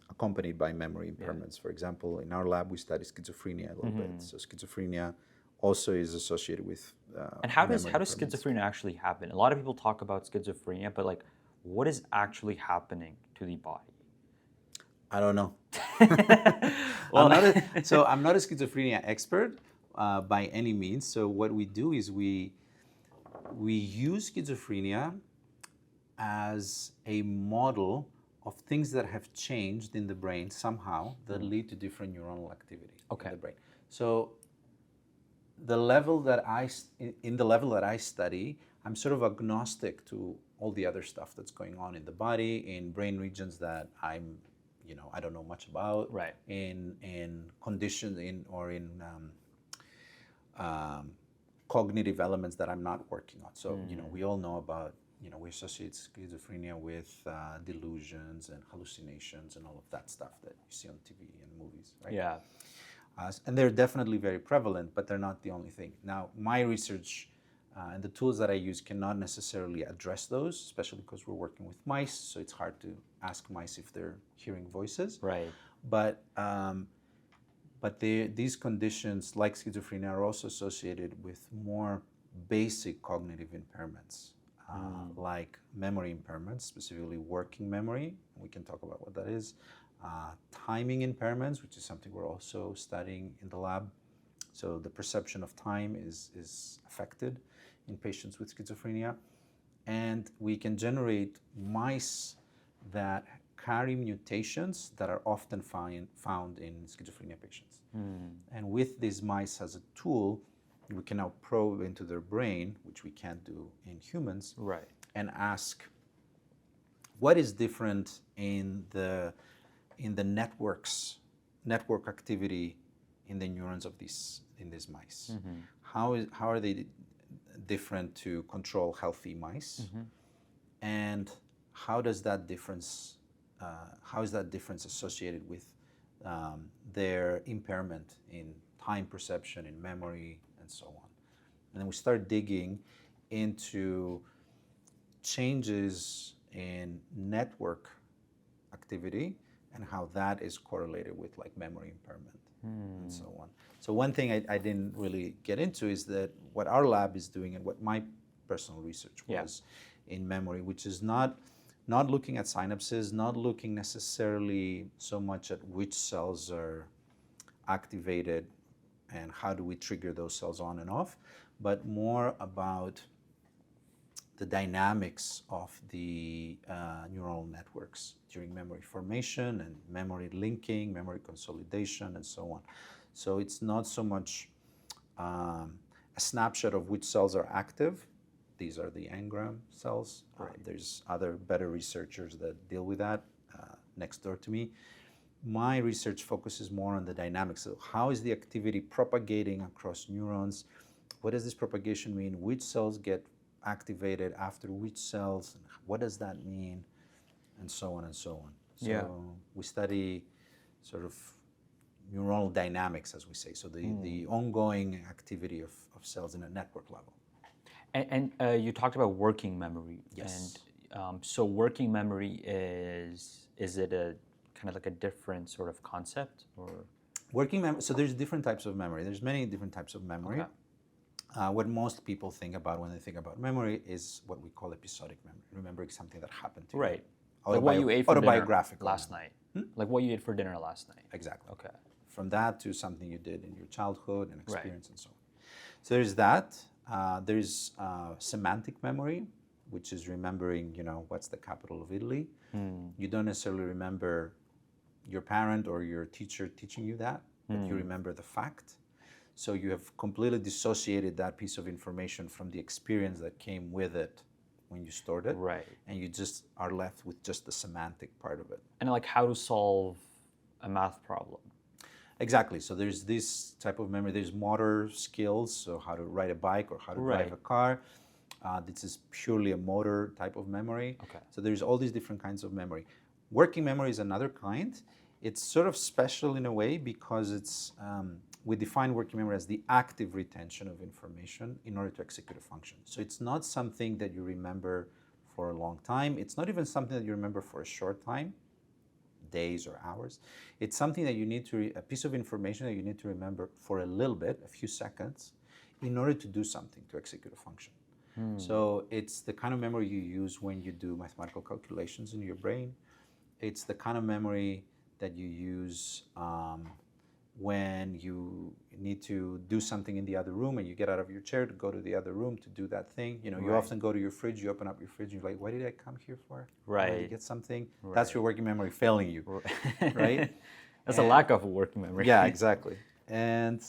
accompanied by memory impairments. For example, in our lab, we study schizophrenia a little bit. So schizophrenia also is associated with And how does memory schizophrenia actually happen? A lot of people talk about schizophrenia, but like, what is actually happening to the body? I don't know. Well, I'm not a schizophrenia expert by any means. So what we do is we use schizophrenia as a model of things that have changed in the brain somehow that lead to different neuronal activity in the brain. So the level that in the level that I study, I'm sort of agnostic to all the other stuff that's going on in the body, in brain regions that I don't know much about, right. in conditions, in cognitive elements that I'm not working on. So, we all know about, we associate schizophrenia with delusions and hallucinations and all of that stuff that you see on TV and movies, right? Yeah. And they're definitely very prevalent, but they're not the only thing. Now, my research and the tools that I use cannot necessarily address those, especially because we're working with mice, so it's hard to ask mice if they're hearing voices. Right. But these conditions, like schizophrenia, are also associated with more basic cognitive impairments, like memory impairments, specifically working memory. We can talk about what that is. Timing impairments, which is something we're also studying in the lab. So the perception of time is affected in patients with schizophrenia. And we can generate mice that carry mutations that are often found in schizophrenia patients. And with these mice as a tool, we can now probe into their brain, which we can't do in humans, right. and ask what is different in the network activity in the neurons of these mice. How are they different to control healthy mice? And how is that difference associated with their impairment in time perception, in memory, and so on? And then we start digging into changes in network activity and how that is correlated with like memory impairment and so on. So one thing I didn't really get into is that what our lab is doing and what my personal research was in memory, which is not looking at synapses, not looking necessarily so much at which cells are activated and how do we trigger those cells on and off, but more about the dynamics of the neuronal networks during memory formation and memory linking, memory consolidation, and so on. So it's not so much a snapshot of which cells are active. These are the engram cells. There's other better researchers that deal with that next door to me. My research focuses more on the dynamics. So how is the activity propagating across neurons? What does this propagation mean? Which cells get activated after which cells? What does that mean? And so on and so on. So we study sort of neuronal dynamics, as we say. So the ongoing activity of cells in a network level. And you talked about working memory. Yes. And so working memory is it a kind of like a different sort of concept, or? Working memory, so there's different types of memory. There's many different types of memory. Okay. What most people think about when they think about memory is what we call episodic memory, remembering something that happened to you. Right. Like what you ate for dinner last night. Like what you ate for dinner last night. Exactly. Okay. From that to something you did in your childhood and experience and so on. So there's that. There's semantic memory, which is remembering, what's the capital of Italy. You don't necessarily remember your parent or your teacher teaching you that, but you remember the fact. So you have completely dissociated that piece of information from the experience that came with it when you stored it. Right. And you just are left with just the semantic part of it. And like how to solve a math problem. Exactly. So there's this type of memory. There's motor skills, so how to ride a bike or how to drive a car. This is purely a motor type of memory. Okay. So there's all these different kinds of memory. Working memory is another kind. It's sort of special in a way because it's we define working memory as the active retention of information in order to execute a function. So it's not something that you remember for a long time. It's not even something that you remember for a short time, days or hours. It's something that you need to, a piece of information that you need to remember for a little bit, a few seconds, in order to do something, to execute a function. So it's the kind of memory you use when you do mathematical calculations in your brain. It's the kind of memory that you use when you need to do something in the other room and you get out of your chair to go to the other room to do that thing. You know, you often go to your fridge, you open up your fridge, and you're like, what did I come here for? Right. To get something. Right. That's your working memory failing you, right? That's a lack of working memory. Yeah, exactly. And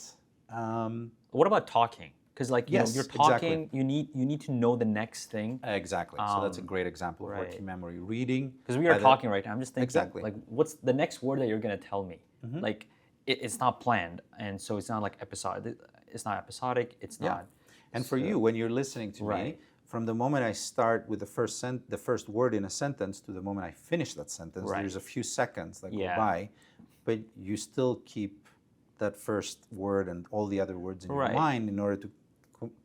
what about talking? Because like, you know, you're talking, exactly. you need to know the next thing. Exactly. So that's a great example of working memory. Reading. Because we are talking right now. I'm just thinking, exactly. like, what's the next word that you're going to tell me? Like, it's not planned, and so it's not like episodic. It's not episodic. It's not. And for you, when you're listening to me, from the moment I start with the first word in a sentence to the moment I finish that sentence, there's a few seconds that go by, but you still keep that first word and all the other words in your mind in order to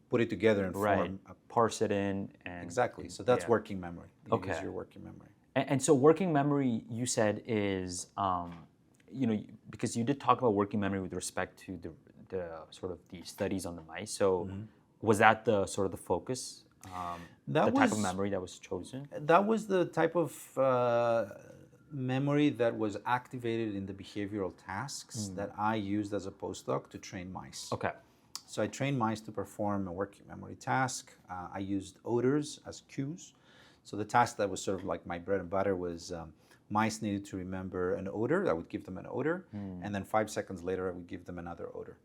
put it together and form parse it in. And exactly. So that's working memory. You use your working memory. And so working memory, you said, is you know, because you did talk about working memory with respect to the sort of the studies on the mice. So was that the sort of the focus? The type of memory that was chosen? That was the type of memory that was activated in the behavioral tasks that I used as a postdoc to train mice. Okay. So I trained mice to perform a working memory task. I used odors as cues. So the task that was sort of like my bread and butter was mice needed to remember an odor. I would give them an odor, and then 5 seconds later I would give them another odor.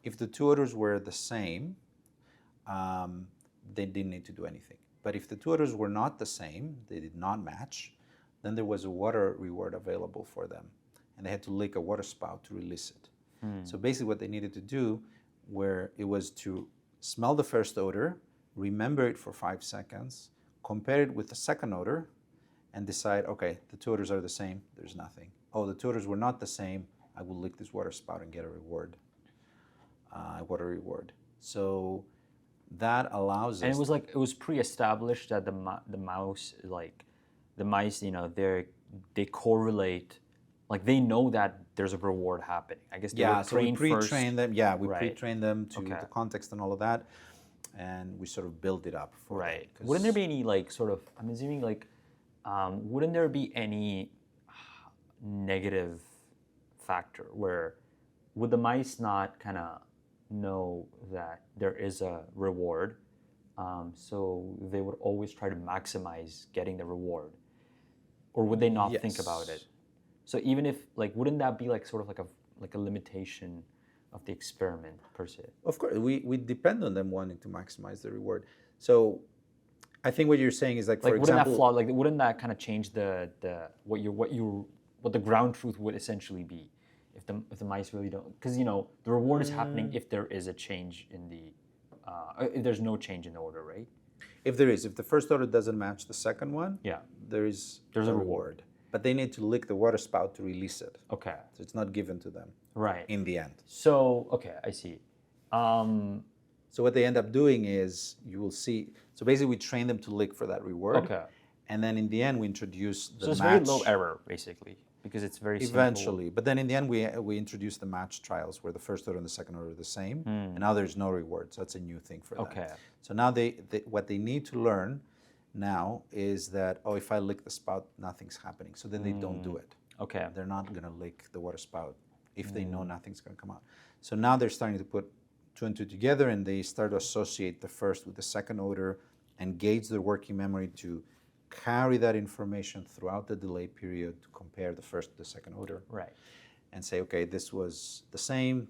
If the two odors were the same, they didn't need to do anything. But if the two odors were not the same, they did not match, then there was a water reward available for them. And they had to lick a water spout to release it. So basically what they needed to do it was to smell the first odor, remember it for 5 seconds, compare it with the second odor, and decide, okay, the two odors are the same, there's nothing. Oh, the two odors were not the same, I will lick this water spout and get a reward, water reward. So that allows us. And it was like, it was pre-established that the mice, you know, they correlate, like they know that there's a reward happening. I guess they were so we pre-train them. Yeah, we pre-train them to Okay. the context and all of that, and we sort of build it up. For them, Wouldn't there be any like sort of? I'm assuming like, wouldn't there be any negative factor where would the mice not kind of know that there is a reward, so they would always try to maximize getting the reward, or would they not think about it? So even if like, wouldn't that be like sort of like a limitation of the experiment per se? Of course, we depend on them wanting to maximize the reward. So I think what you're saying is like, for example, wouldn't that flaw, like wouldn't that kind of change what the ground truth would essentially be if the mice really don't, because you know the reward is happening if there is a change in the if there's no change in the order, right? If the first order doesn't match the second one, there's a reward. But they need to lick the water spout to release it. Okay. So it's not given to them. Right. In the end. So, okay, I see. So what they end up doing is, you will see, so basically we train them to lick for that reward. Okay. And then in the end we introduce the match. So it's very low error, basically, because it's very eventually. simple. But then in the end we introduce the match trials where the first order and the second order are the same. And now there's no reward. So that's a new thing for them. Okay. So now what they need to learn now is that, if I lick the spout, nothing's happening. So then they don't do it. Okay. They're not going to lick the water spout if they know nothing's going to come out. So now they're starting to put two and two together, and they start to associate the first with the second order, engage their working memory to carry that information throughout the delay period to compare the first to the second order. Right. And say, okay, this was the same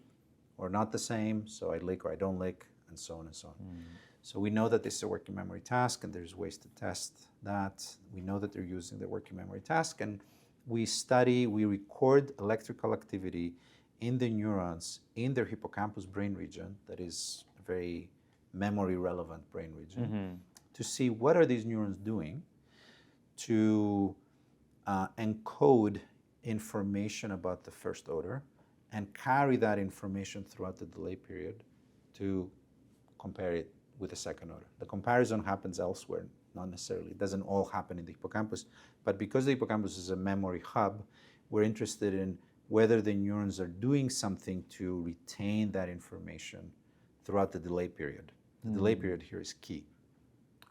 or not the same, so I lick or I don't lick, and so on and so on. So we know that this is a working memory task, and there's ways to test that. We know that they're using the working memory task, and we record electrical activity in the neurons in their hippocampus brain region that is a very memory relevant brain region to see what are these neurons doing to encode information about the first order and carry that information throughout the delay period to compare it with the second order. The comparison happens elsewhere, not necessarily. It doesn't all happen in the hippocampus, but because the hippocampus is a memory hub, we're interested in whether the neurons are doing something to retain that information throughout the delay period. The delay period here is key.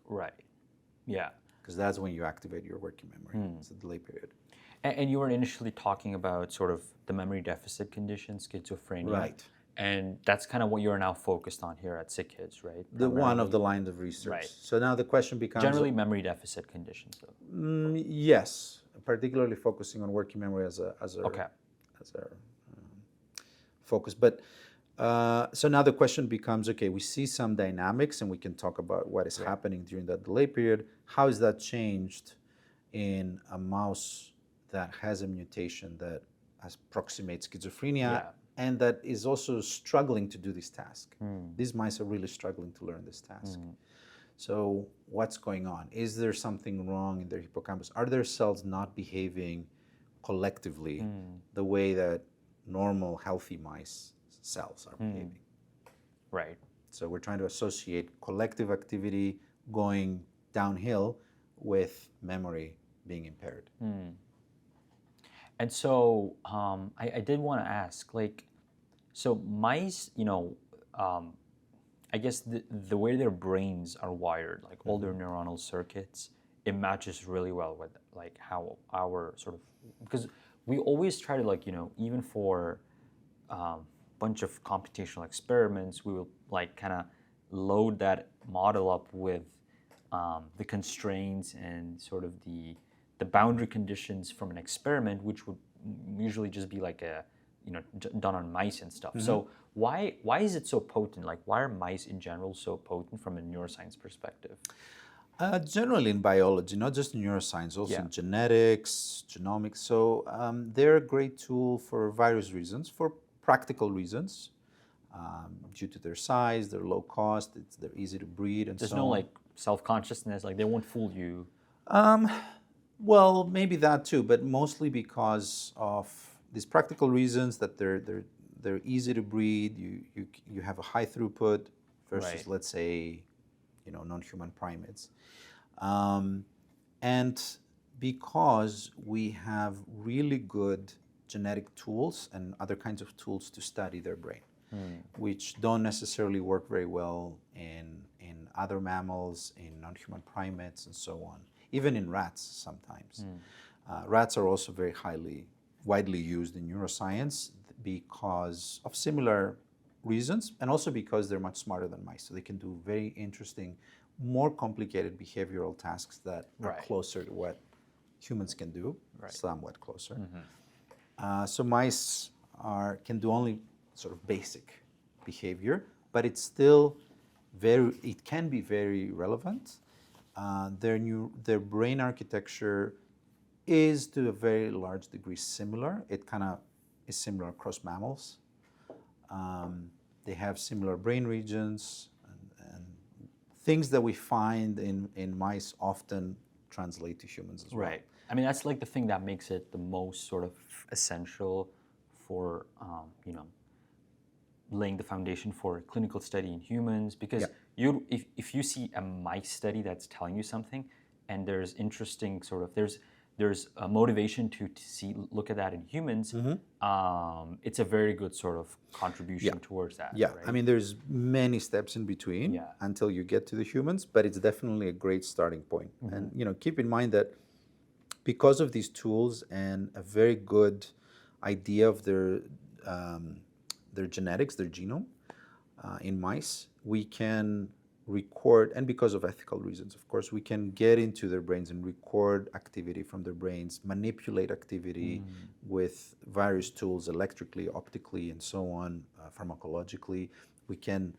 Right. Yeah. Because that's when you activate your working memory. It's the delay period. And you were initially talking about sort of the memory deficit condition, schizophrenia. Right. And that's kind of what you're now focused on here at SickKids, right? The one of the lines of research. Right. So now the question becomes... Generally memory deficit conditions, though. Yes, particularly focusing on working memory as a focus. But so now the question becomes, okay, we see some dynamics and we can talk about what is happening during that delay period. How is that changed in a mouse that has a mutation that approximates schizophrenia and that is also struggling to do this task? These mice are really struggling to learn this task. So what's going on? Is there something wrong in their hippocampus? Are their cells not behaving collectively the way that normal healthy mice cells are behaving? Right. So we're trying to associate collective activity going downhill with memory being impaired. And so I did want to ask, like, so mice, you know, I guess the way their brains are wired, like all their neuronal circuits, it matches really well with like how our sort of, because we always try to, like, you know, even for bunch of computational experiments, we will like kind of load that model up with the constraints and sort of the boundary conditions from an experiment, which would usually just be like a, you know, done on mice and stuff. So why is it so potent? Like, why are mice in general so potent from a neuroscience perspective? Generally in biology, not just in neuroscience, also in genetics, genomics. So they're a great tool for various reasons, for practical reasons, due to their size, their low cost, they're easy to breed, and There's so no on. like self-consciousness, like they won't fool you. Well, maybe that too, but mostly because of these practical reasons that they're easy to breed. You have a high throughput versus, let's say, you know, non-human primates, and because we have really good genetic tools and other kinds of tools to study their brain, which don't necessarily work very well in other mammals, in non-human primates, and so on. Even in rats sometimes. Rats are also very widely used in neuroscience because of similar reasons, and also because they're much smarter than mice. So they can do very interesting, more complicated behavioral tasks that are closer to what humans can do, somewhat closer. So mice can do only sort of basic behavior, but it's still it can be very relevant. Their brain architecture is to a very large degree similar. It kind of is similar across mammals. They have similar brain regions, and things that we find in mice often translate to humans as well. Right. I mean, that's like the thing that makes it the most sort of essential for, you know, laying the foundation for clinical study in humans, because if you see a mice study that's telling you something, and there's interesting sort of there's a motivation to look at that in humans, it's a very good sort of contribution towards that. Yeah, right? I mean, there's many steps in between until you get to the humans, but it's definitely a great starting point. And you know, keep in mind that because of these tools and a very good idea of their genetics, their genome in mice, we can record, and because of ethical reasons, of course, we can get into their brains and record activity from their brains, manipulate activity with various tools, electrically, optically, and so on, pharmacologically. We can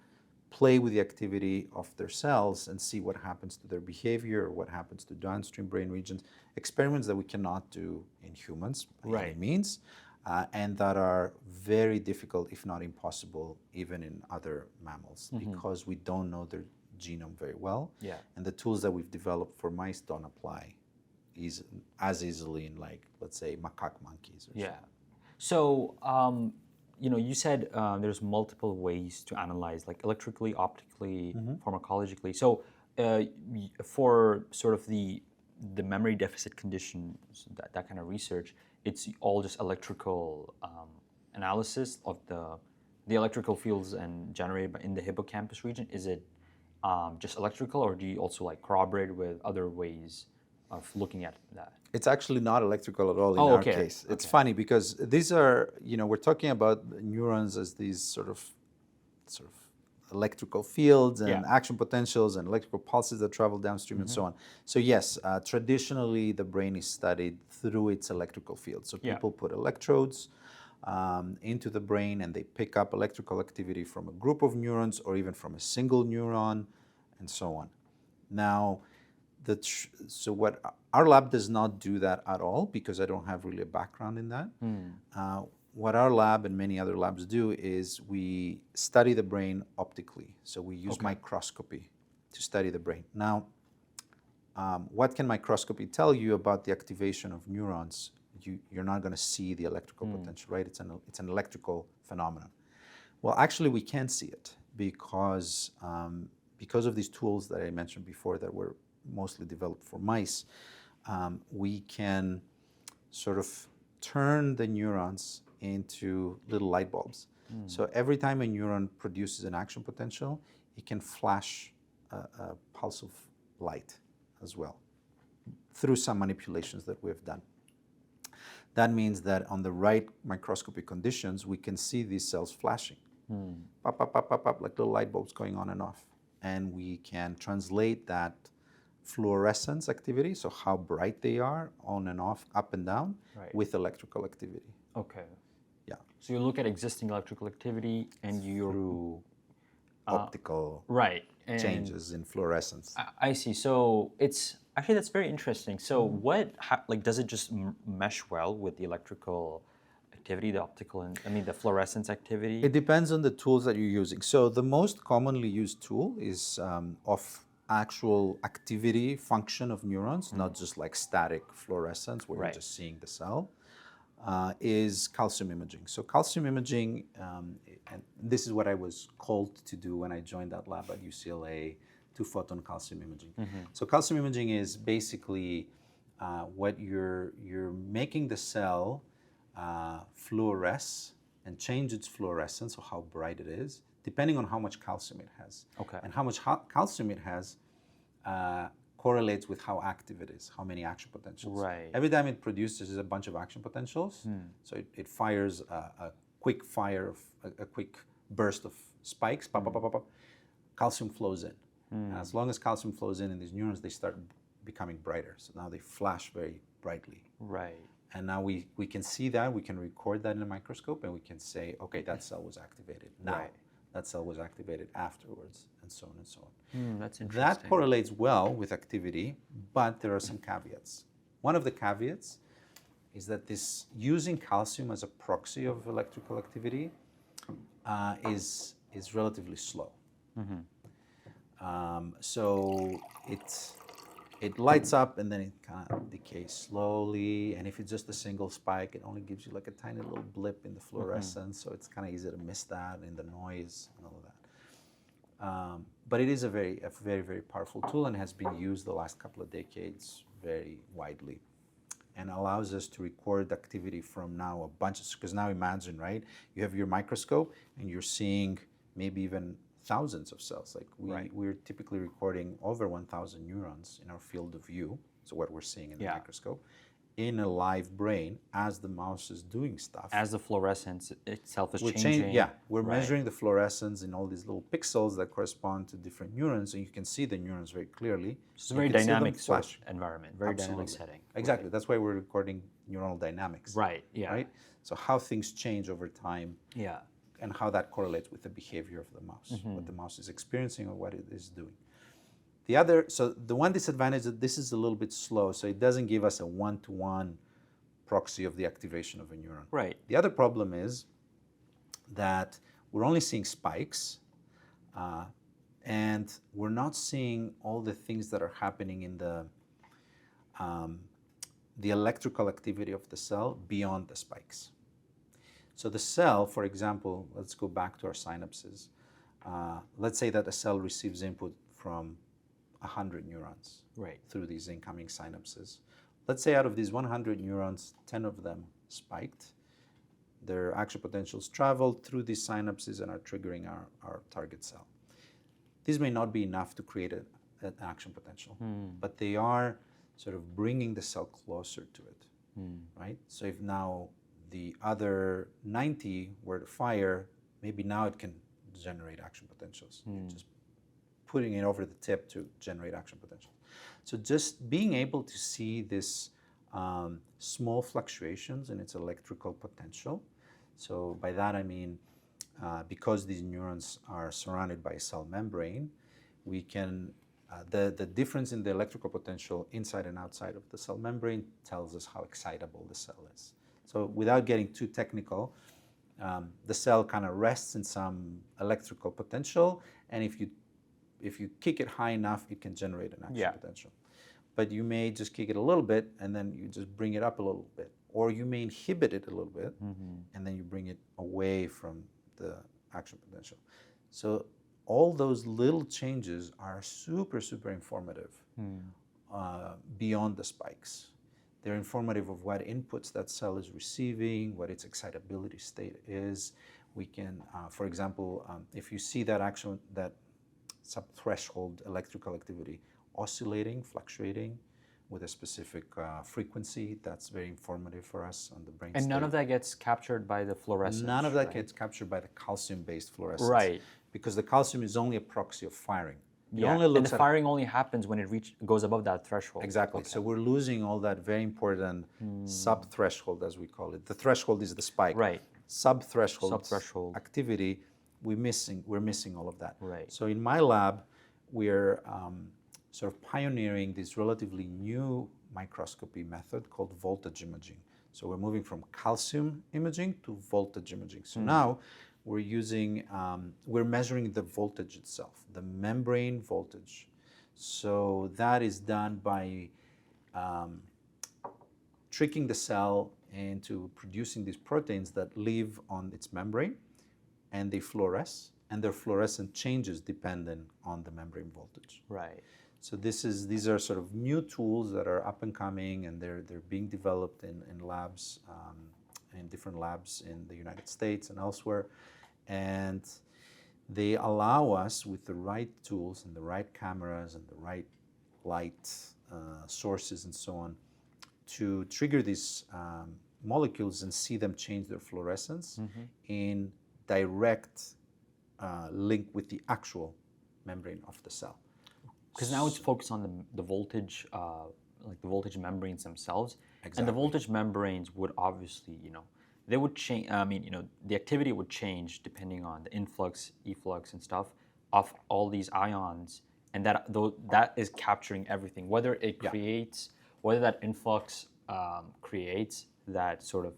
play with the activity of their cells and see what happens to their behavior or what happens to downstream brain regions, experiments that we cannot do in humans by any means. and that are very difficult, if not impossible, even in other mammals, because we don't know their genome very well. Yeah. And the tools that we've developed for mice don't apply as easily in, like, let's say, macaque monkeys or Yeah. something. So, you said there's multiple ways to analyze, like electrically, optically, pharmacologically. So, for sort of the memory deficit conditions, that kind of research, it's all just electrical analysis of the electrical fields and generated in the hippocampus region. Is it just electrical, or do you also like corroborate with other ways of looking at that? It's actually not electrical at all in Oh, our okay. case. It's Okay. funny because these are, we're talking about neurons as these sort of electrical fields and Yeah. action potentials and electrical pulses that travel downstream and so on. So yes, traditionally the brain is studied through its electrical field. So Yeah. people put electrodes into the brain and they pick up electrical activity from a group of neurons or even from a single neuron and so on. Now, so what our lab does not do that at all, because I don't have really a background in that. What our lab and many other labs do is we study the brain optically. So we use microscopy to study the brain. Now, what can microscopy tell you about the activation of neurons? You're not going to see the electrical potential, right? It's an electrical phenomenon. Well, actually, we can see it because of these tools that I mentioned before that were mostly developed for mice. We can sort of turn the neurons into little light bulbs. So every time a neuron produces an action potential, it can flash a pulse of light as well through some manipulations that we've done. That means that on the right microscopic conditions, we can see these cells flashing, pop, pop, pop, pop, pop, like little light bulbs going on and off. And we can translate that fluorescence activity, so how bright they are on and off, up and down, with electrical activity. Okay. Yeah. So you look at existing electrical activity and through optical and changes in fluorescence. I see. So it's actually, that's very interesting. So does it just mesh well with the electrical activity, the optical, and the fluorescence activity? It depends on the tools that you're using. So the most commonly used tool is of actual activity function of neurons, not just like static fluorescence where you're just seeing the cell, is calcium imaging. So calcium imaging, and this is what I was called to do when I joined that lab at UCLA, two-photon calcium imaging. So calcium imaging is basically what you're making the cell fluoresce and change its fluorescence, or how bright it is, depending on how much calcium it has. Okay. And how much calcium it has correlates with how active it is, how many action potentials. Right. Every time it produces a bunch of action potentials, so it fires a quick burst of spikes, pop, pop, pop, pop, pop. Calcium flows in. And as long as calcium flows in these neurons, they start becoming brighter. So now they flash very brightly. Right. And now we can see that, we can record that in a microscope, and we can say, okay, that cell was activated now. That cell was activated afterwards, and so on and so on. That's interesting. That correlates well with activity, but there are some caveats. One of the caveats is that this using calcium as a proxy of electrical activity is relatively slow. So it lights up and then it kind of decays slowly. And if it's just a single spike, it only gives you like a tiny little blip in the fluorescence. So it's kind of easy to miss that in the noise and all of that. But it is a very, very powerful tool and has been used the last couple of decades very widely, and allows us to record activity from now a bunch of, because now imagine, right? You have your microscope and you're seeing maybe even thousands of cells. Like we're typically recording over 1,000 neurons in our field of view, so what we're seeing in the microscope, in a live brain as the mouse is doing stuff. As the fluorescence itself is changing. We're measuring the fluorescence in all these little pixels that correspond to different neurons, and you can see the neurons very clearly. It's a very dynamic sort of environment, very dynamic setting. Exactly, that's why we're recording neuronal dynamics. Right, yeah. Right? So how things change over time. Yeah. And how that correlates with the behavior of the mouse, what the mouse is experiencing or what it is doing. So the one disadvantage is that this is a little bit slow, so it doesn't give us a one-to-one proxy of the activation of a neuron. Right. The other problem is that we're only seeing spikes, and we're not seeing all the things that are happening in the electrical activity of the cell beyond the spikes. So the cell, for example, let's go back to our synapses. Let's say that a cell receives input from 100 neurons through these incoming synapses. Let's say out of these 100 neurons, 10 of them spiked. Their action potentials traveled through these synapses and are triggering our target cell. These may not be enough to create an action potential, but they are sort of bringing the cell closer to it, right? So if now the other 90 were to fire, maybe now it can generate action potentials. You're just putting it over the tip to generate action potentials. So just being able to see this small fluctuations in its electrical potential. So by that I mean, because these neurons are surrounded by a cell membrane, we can, the difference in the electrical potential inside and outside of the cell membrane tells us how excitable the cell is. So without getting too technical, the cell kind of rests in some electrical potential, and if you kick it high enough, it can generate an action potential. But you may just kick it a little bit, and then you just bring it up a little bit. Or you may inhibit it a little bit, and then you bring it away from the action potential. So all those little changes are super, super informative beyond the spikes. They're informative of what inputs that cell is receiving, what its excitability state is. We can, for example, if you see that subthreshold electrical activity oscillating, fluctuating with a specific frequency, that's very informative for us on the brain And state. none of that gets captured by the fluorescence. None of that gets captured by the calcium-based fluorescence. Right. Because the calcium is only a proxy of firing. It Yeah, only and looks the at firing only happens when it goes above that threshold. Exactly. Okay. So we're losing all that very important sub-threshold, as we call it. The threshold is the spike. Right. Sub-threshold activity, we're missing all of that. Right. So in my lab, we're sort of pioneering this relatively new microscopy method called voltage imaging. So we're moving from calcium imaging to voltage imaging. So now we're using, we're measuring the voltage itself, the membrane voltage. So that is done by tricking the cell into producing these proteins that live on its membrane, and they fluoresce, and their fluorescent changes dependent on the membrane voltage. Right. So these are sort of new tools that are up and coming, and they're being developed in labs, in different labs in the United States and elsewhere. And they allow us, with the right tools and the right cameras and the right light sources and so on, to trigger these molecules and see them change their fluorescence in direct link with the actual membrane of the cell. Because now it's focused on the voltage, like the voltage membranes themselves. Exactly. And the voltage membranes would obviously, they would change. I mean, the activity would change depending on the influx, efflux, and stuff of all these ions, and that is capturing everything. Whether it creates, whether that influx creates that sort of,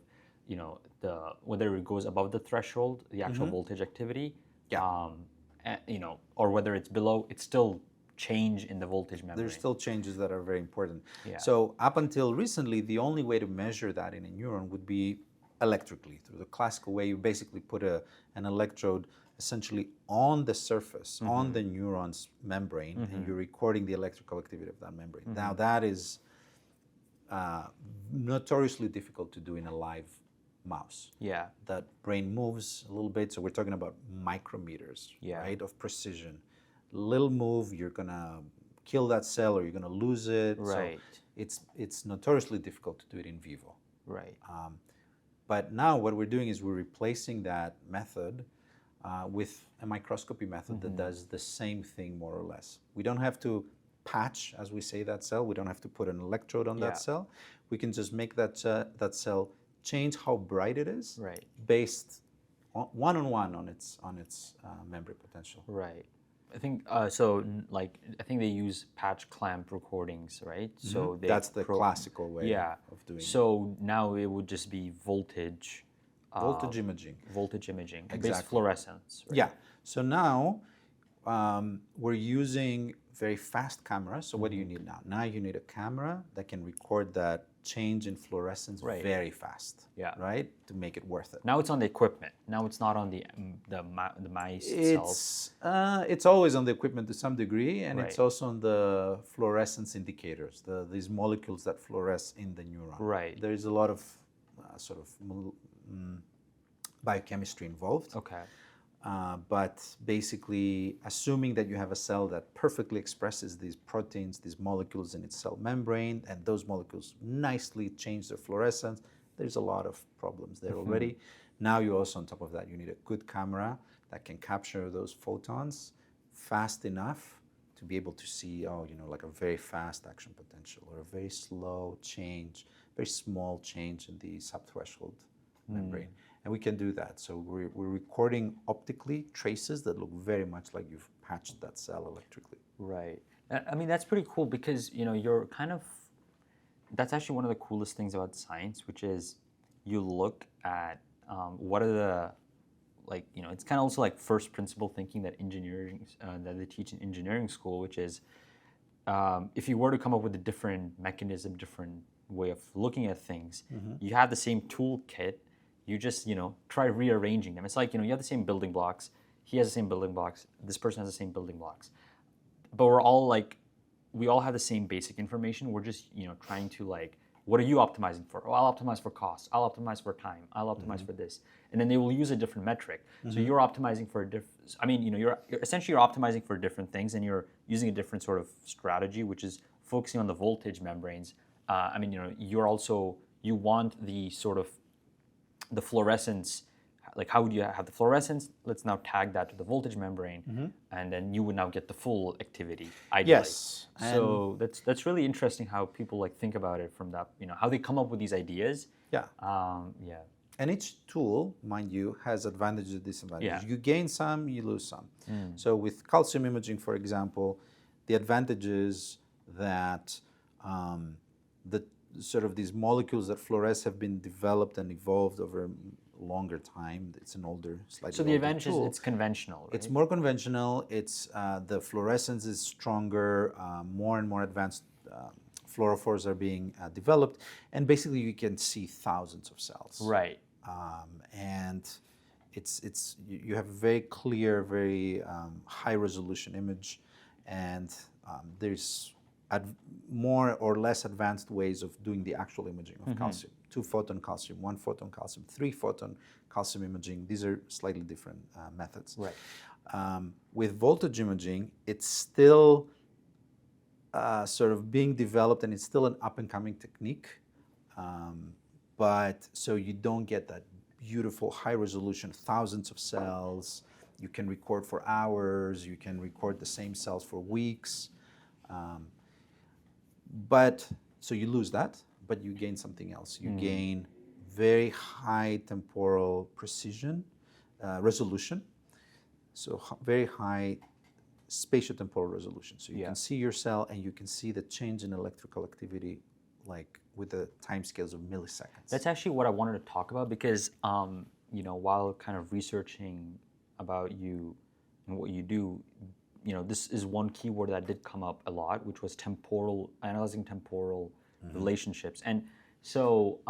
whether it goes above the threshold, the actual voltage activity, or whether it's below, it's still change in the voltage membrane. There's still changes that are very important. Yeah. So up until recently, the only way to measure that in a neuron would be electrically, through the classical way. You basically put an electrode essentially on the surface, on the neuron's membrane, and you're recording the electrical activity of that membrane. Now that is notoriously difficult to do in a live mouse. Yeah. That brain moves a little bit, so we're talking about micrometers, right, of precision. Little move, you're gonna kill that cell or you're gonna lose it. Right. So it's notoriously difficult to do it in vivo. Right. But now what we're doing is we're replacing that method with a microscopy method that does the same thing more or less. We don't have to patch, as we say, that cell. We don't have to put an electrode on that cell. We can just make that cell change how bright it is, Right. based one-on-one on its memory potential. Right. I think I think they use patch clamp recordings, right? So they That's the classical way of doing it. So now it would just be voltage. Voltage imaging. Voltage imaging. Exactly. Based fluorescence. Right? Yeah. So now we're using very fast cameras. So what do you need now? Now you need a camera that can record that change in fluorescence very fast. Yeah. Right? To make it worth it. Now it's on the equipment. Now it's not on the mice itself. It's always on the equipment to some degree, and it's Right. also on the fluorescence indicators, these molecules that fluoresce in the neuron. Right. There is a lot of biochemistry involved. Okay. But basically, assuming that you have a cell that perfectly expresses these proteins, these molecules in its cell membrane, and those molecules nicely change their fluorescence, there's a lot of problems there already. Now you also, on top of that, you need a good camera that can capture those photons fast enough to be able to see, like a very fast action potential or a very slow change, very small change in the subthreshold membrane. And we can do that. So we're recording optically traces that look very much like you've patched that cell electrically. Right. I mean, that's pretty cool because, you're kind of, that's actually one of the coolest things about science, which is you look at what are the, it's kind of also like first principle thinking that that they teach in engineering school, which is if you were to come up with a different mechanism, different way of looking at things, you have the same toolkit. You just, try rearranging them. It's like, you have the same building blocks. He has the same building blocks. This person has the same building blocks. But we're all we all have the same basic information. We're just, trying to what are you optimizing for? Oh, I'll optimize for cost. I'll optimize for time. I'll optimize for this. And then they will use a different metric. So you're optimizing for you're essentially you're optimizing for different things, and you're using a different sort of strategy, which is focusing on the voltage membranes. You want the sort of the fluorescence, how would you have the fluorescence? Let's now tag that to the voltage membrane, and then you would now get the full activity, ideally. Yes. So that's really interesting how people think about it from that, how they come up with these ideas. Yeah. Yeah. And each tool, mind you, has advantages and disadvantages. Yeah. You gain some, you lose some. So with calcium imaging, for example, the advantage is that these molecules that fluoresce have been developed and evolved over a longer time. It's an older, slightly So the older advantage is tool. it's conventional, right? It's more conventional. It's the fluorescence is stronger. More and more advanced fluorophores are being developed, and basically you can see thousands of cells. Right. And you have a very clear, very high resolution image, and there's more or less advanced ways of doing the actual imaging of calcium. 2-photon calcium, 1-photon calcium, 3-photon calcium imaging. These are slightly different methods. Right. With voltage imaging, it's still sort of being developed, and it's still an up-and-coming technique. But so you don't get that beautiful high resolution, thousands of cells. You can record for hours. You can record the same cells for weeks. But so you lose that, but you gain something else. You gain very high temporal precision, resolution. So very high spatiotemporal resolution. So you can see your cell, and you can see the change in electrical activity, with the timescales of milliseconds. That's actually what I wanted to talk about because, while kind of researching about you and what you do, this is one keyword that did come up a lot, which was analyzing temporal relationships. And so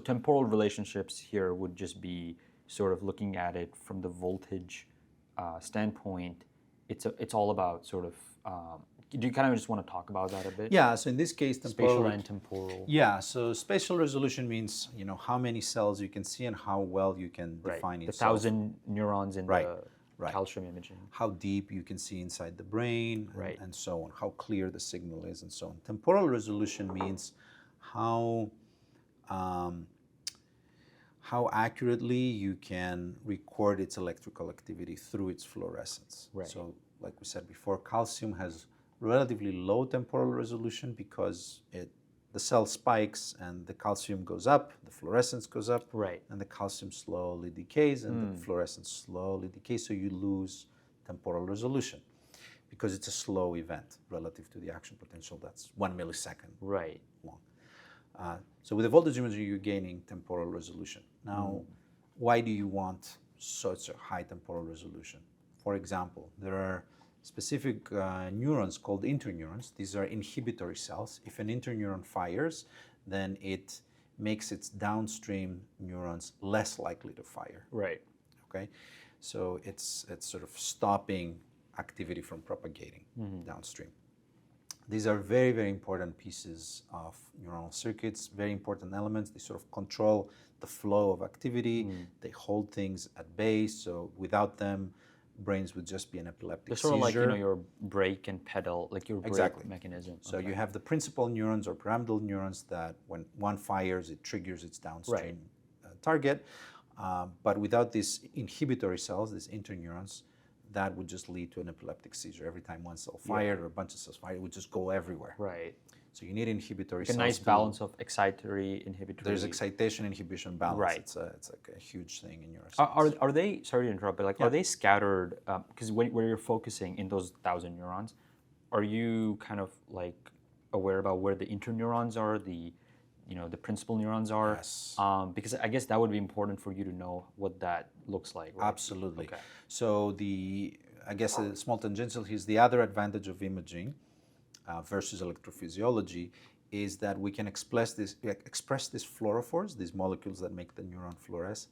temporal relationships here would just be sort of looking at it from the voltage standpoint. It's all about sort of, do you kind of just want to talk about that a bit? Yeah, so in this case, spatial and temporal. Yeah, so spatial resolution means, how many cells you can see and how well you can define each cell. The 1,000 neurons in the calcium imaging. How deep you can see inside the brain, and so on. How clear the signal is, and so on. Temporal resolution means how accurately you can record its electrical activity through its fluorescence. Right. So, like we said before, calcium has relatively low temporal resolution because it the cell spikes and the calcium goes up, the fluorescence goes up, Right. and the calcium slowly decays and the fluorescence slowly decays, so you lose temporal resolution because it's a slow event relative to the action potential that's 1 millisecond Right. long. So with the voltage imaging, you're gaining temporal resolution. Now, why do you want such a high temporal resolution? For example, there are specific neurons called interneurons. These are inhibitory cells. If an interneuron fires, then it makes its downstream neurons less likely to fire. Right. Okay, so it's sort of stopping activity from propagating downstream. These are very, very important pieces of neuronal circuits, very important elements. They sort of control the flow of activity. They hold things at bay, so without them, brains would just be an epileptic They're seizure. sort of like, your brake and pedal, like your brake mechanism. So you have the principal neurons or pyramidal neurons that when one fires, it triggers its downstream target. But without these inhibitory cells, these interneurons, that would just lead to an epileptic seizure. Every time one cell fired or a bunch of cells fired, it would just go everywhere. Right. So you need inhibitory Like cells. a nice balance of excitatory, inhibitory. There's excitation, inhibition balance. Right. It's like a huge thing in neuroscience. Are they, sorry to interrupt, but like, are they scattered, because when you're focusing in those 1,000 neurons, are you kind of like aware about where the interneurons are, the principal neurons are? Yes. Because I guess that would be important for you to know what that looks like. Right? Absolutely. Okay. So I guess a small tangential here is the other advantage of imaging versus electrophysiology is that we can express these fluorophores, these molecules that make the neuron fluoresce,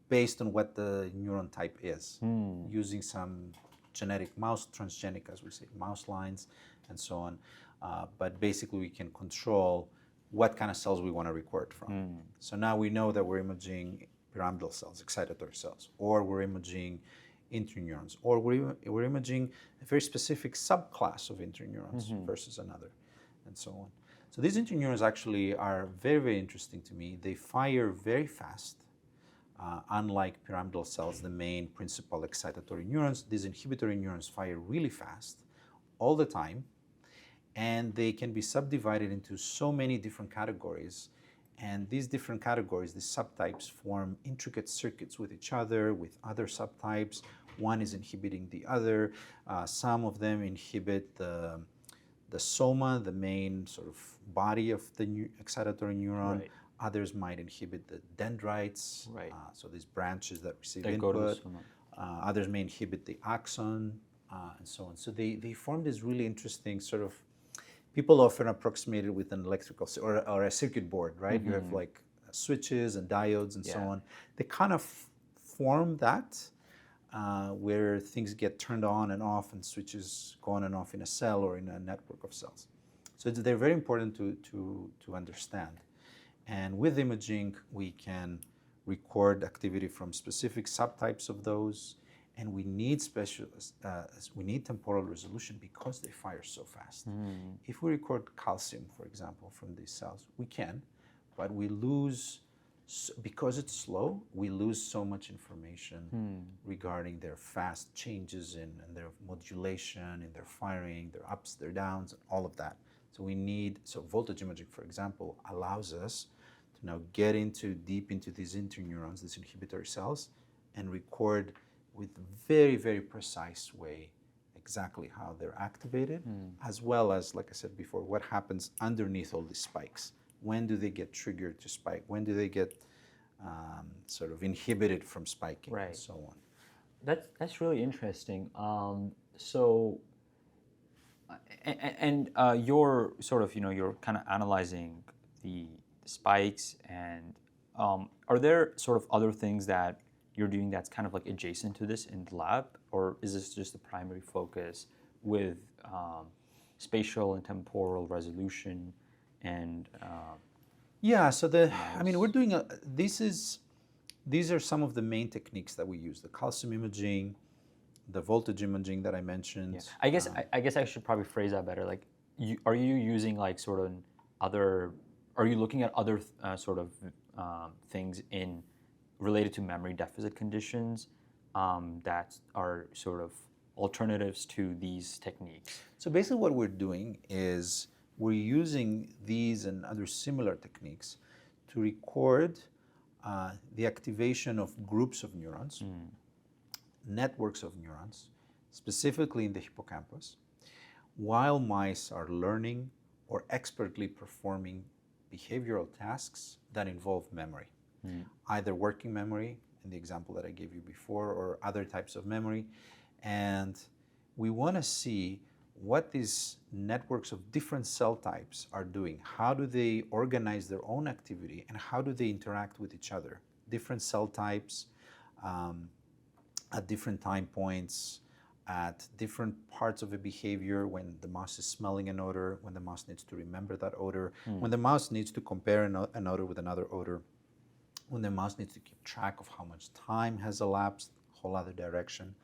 based on what the neuron type is, using some genetic mouse, transgenic as we say, mouse lines and so on. But basically we can control what kind of cells we want to record from. So now we know that we're imaging pyramidal cells, excitatory cells, or we're imaging interneurons, or we're imaging a very specific subclass of interneurons versus another, and so on. So these interneurons actually are very, very interesting to me. They fire very fast. Unlike pyramidal cells, the main principal excitatory neurons, these inhibitory neurons fire really fast all the time, and they can be subdivided into so many different categories. And these different categories, these subtypes, form intricate circuits with each other, with other subtypes. One is inhibiting the other. Some of them inhibit the soma, the main sort of body of the excitatory neuron. Right. Others might inhibit the dendrites, so these branches that receive input. Others may inhibit the axon, and so on. So they form this really interesting sort of, people often approximate it with an electrical or a circuit board, right? You have like switches and diodes and so on. They kind of form that where things get turned on and off and switches go on and off in a cell or in a network of cells. So they're very important to understand. And with imaging, we can record activity from specific subtypes of those, and we need temporal resolution because they fire so fast. If we record calcium, for example, from these cells, we can, but we lose, because it's slow, we lose so much information regarding their fast changes in their modulation, in their firing, their ups, their downs, all of that. So voltage imaging, for example, allows us to now get deep into these interneurons, these inhibitory cells, and record with very, very precise way exactly how they're activated, as well as, like I said before, what happens underneath all these spikes. When do they get triggered to spike? When do they get sort of inhibited from spiking, and so on. That's really interesting. You're sort of, you're kind of analyzing the spikes, and are there sort of other things that you're doing that's kind of like adjacent to this in the lab, or is this just the primary focus with spatial and temporal resolution and yeah, so we're doing these are some of the main techniques that we use: the calcium imaging, the voltage imaging that I mentioned. Yeah. I guess I should probably phrase that better. Like, are you using like sort of are you looking at other sort of things related to memory deficit conditions that are sort of alternatives to these techniques? So basically what we're doing is we're using these and other similar techniques to record the activation of groups of neurons, networks of neurons, specifically in the hippocampus, while mice are learning or expertly performing behavioral tasks that involve memory, either working memory, in the example that I gave you before, or other types of memory. And we want to see what these networks of different cell types are doing. How do they organize their own activity, and how do they interact with each other? Different cell types at different time points, at different parts of a behavior, when the mouse is smelling an odor, when the mouse needs to remember that odor, when the mouse needs to compare an odor with another odor, when the mouse needs to keep track of how much time has elapsed, whole other direction,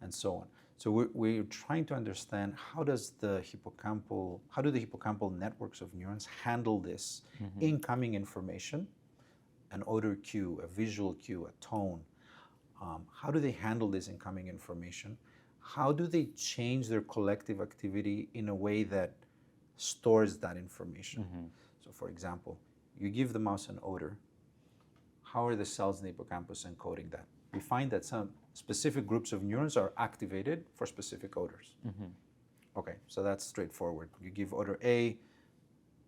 and so on. So we're trying to understand how do the hippocampal networks of neurons handle this incoming information, an odor cue, a visual cue, a tone. How do they handle this incoming information? How do they change their collective activity in a way that stores that information? So for example, you give the mouse an odor. How are the cells in the hippocampus encoding that? We find that some specific groups of neurons are activated for specific odors. Okay, so that's straightforward. You give odor A,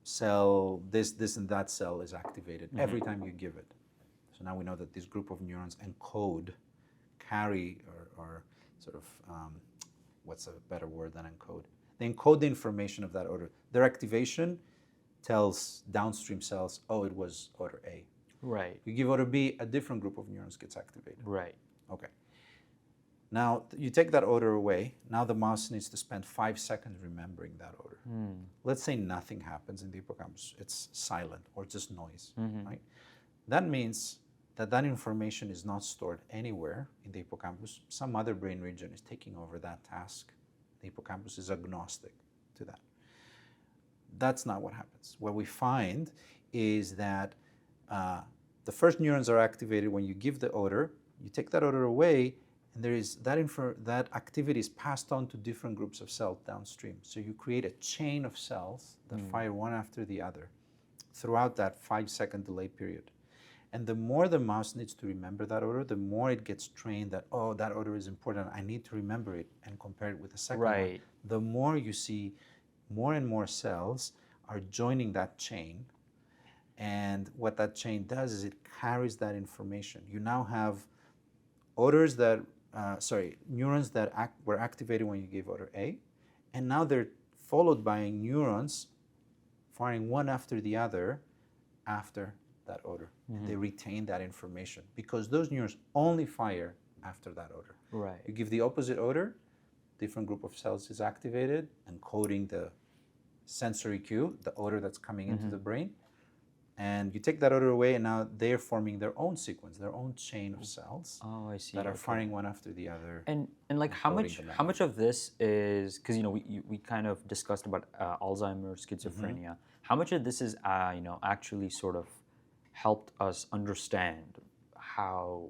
cell, this and that cell is activated every time you give it. So now we know that this group of neurons encode, carry, or sort of, what's a better word than encode? They encode the information of that odor. Their activation tells downstream cells, oh, it was odor A. Right. You give odor B, a different group of neurons gets activated. Right. Okay. Now, you take that odor away. Now the mouse needs to spend 5 seconds remembering that odor. Let's say nothing happens in the hippocampus. It's silent or just noise, right? That means that that information is not stored anywhere in the hippocampus. Some other brain region is taking over that task. The hippocampus is agnostic to that. That's not what happens. What we find is that the first neurons are activated when you give the odor. You take that odor away, and there is that activity is passed on to different groups of cells downstream. So you create a chain of cells that fire one after the other throughout that 5-second delay period. And the more the mouse needs to remember that odor, the more it gets trained that, oh, that odor is important, I need to remember it and compare it with the second one. The more you see more and more cells are joining that chain. And what that chain does is it carries that information. You now have neurons that were activated when you gave odor A, and now they're followed by neurons firing one after the other after that odor. They retain that information because those neurons only fire after that odor. Right. You give the opposite odor, different group of cells is activated, encoding the sensory cue, the odor that's coming into the brain. And you take that odor away, and now they're forming their own sequence, their own chain of cells that are firing one after the other. And like how much of this is, because we kind of discussed about Alzheimer's, schizophrenia. How much of this is actually sort of helped us understand how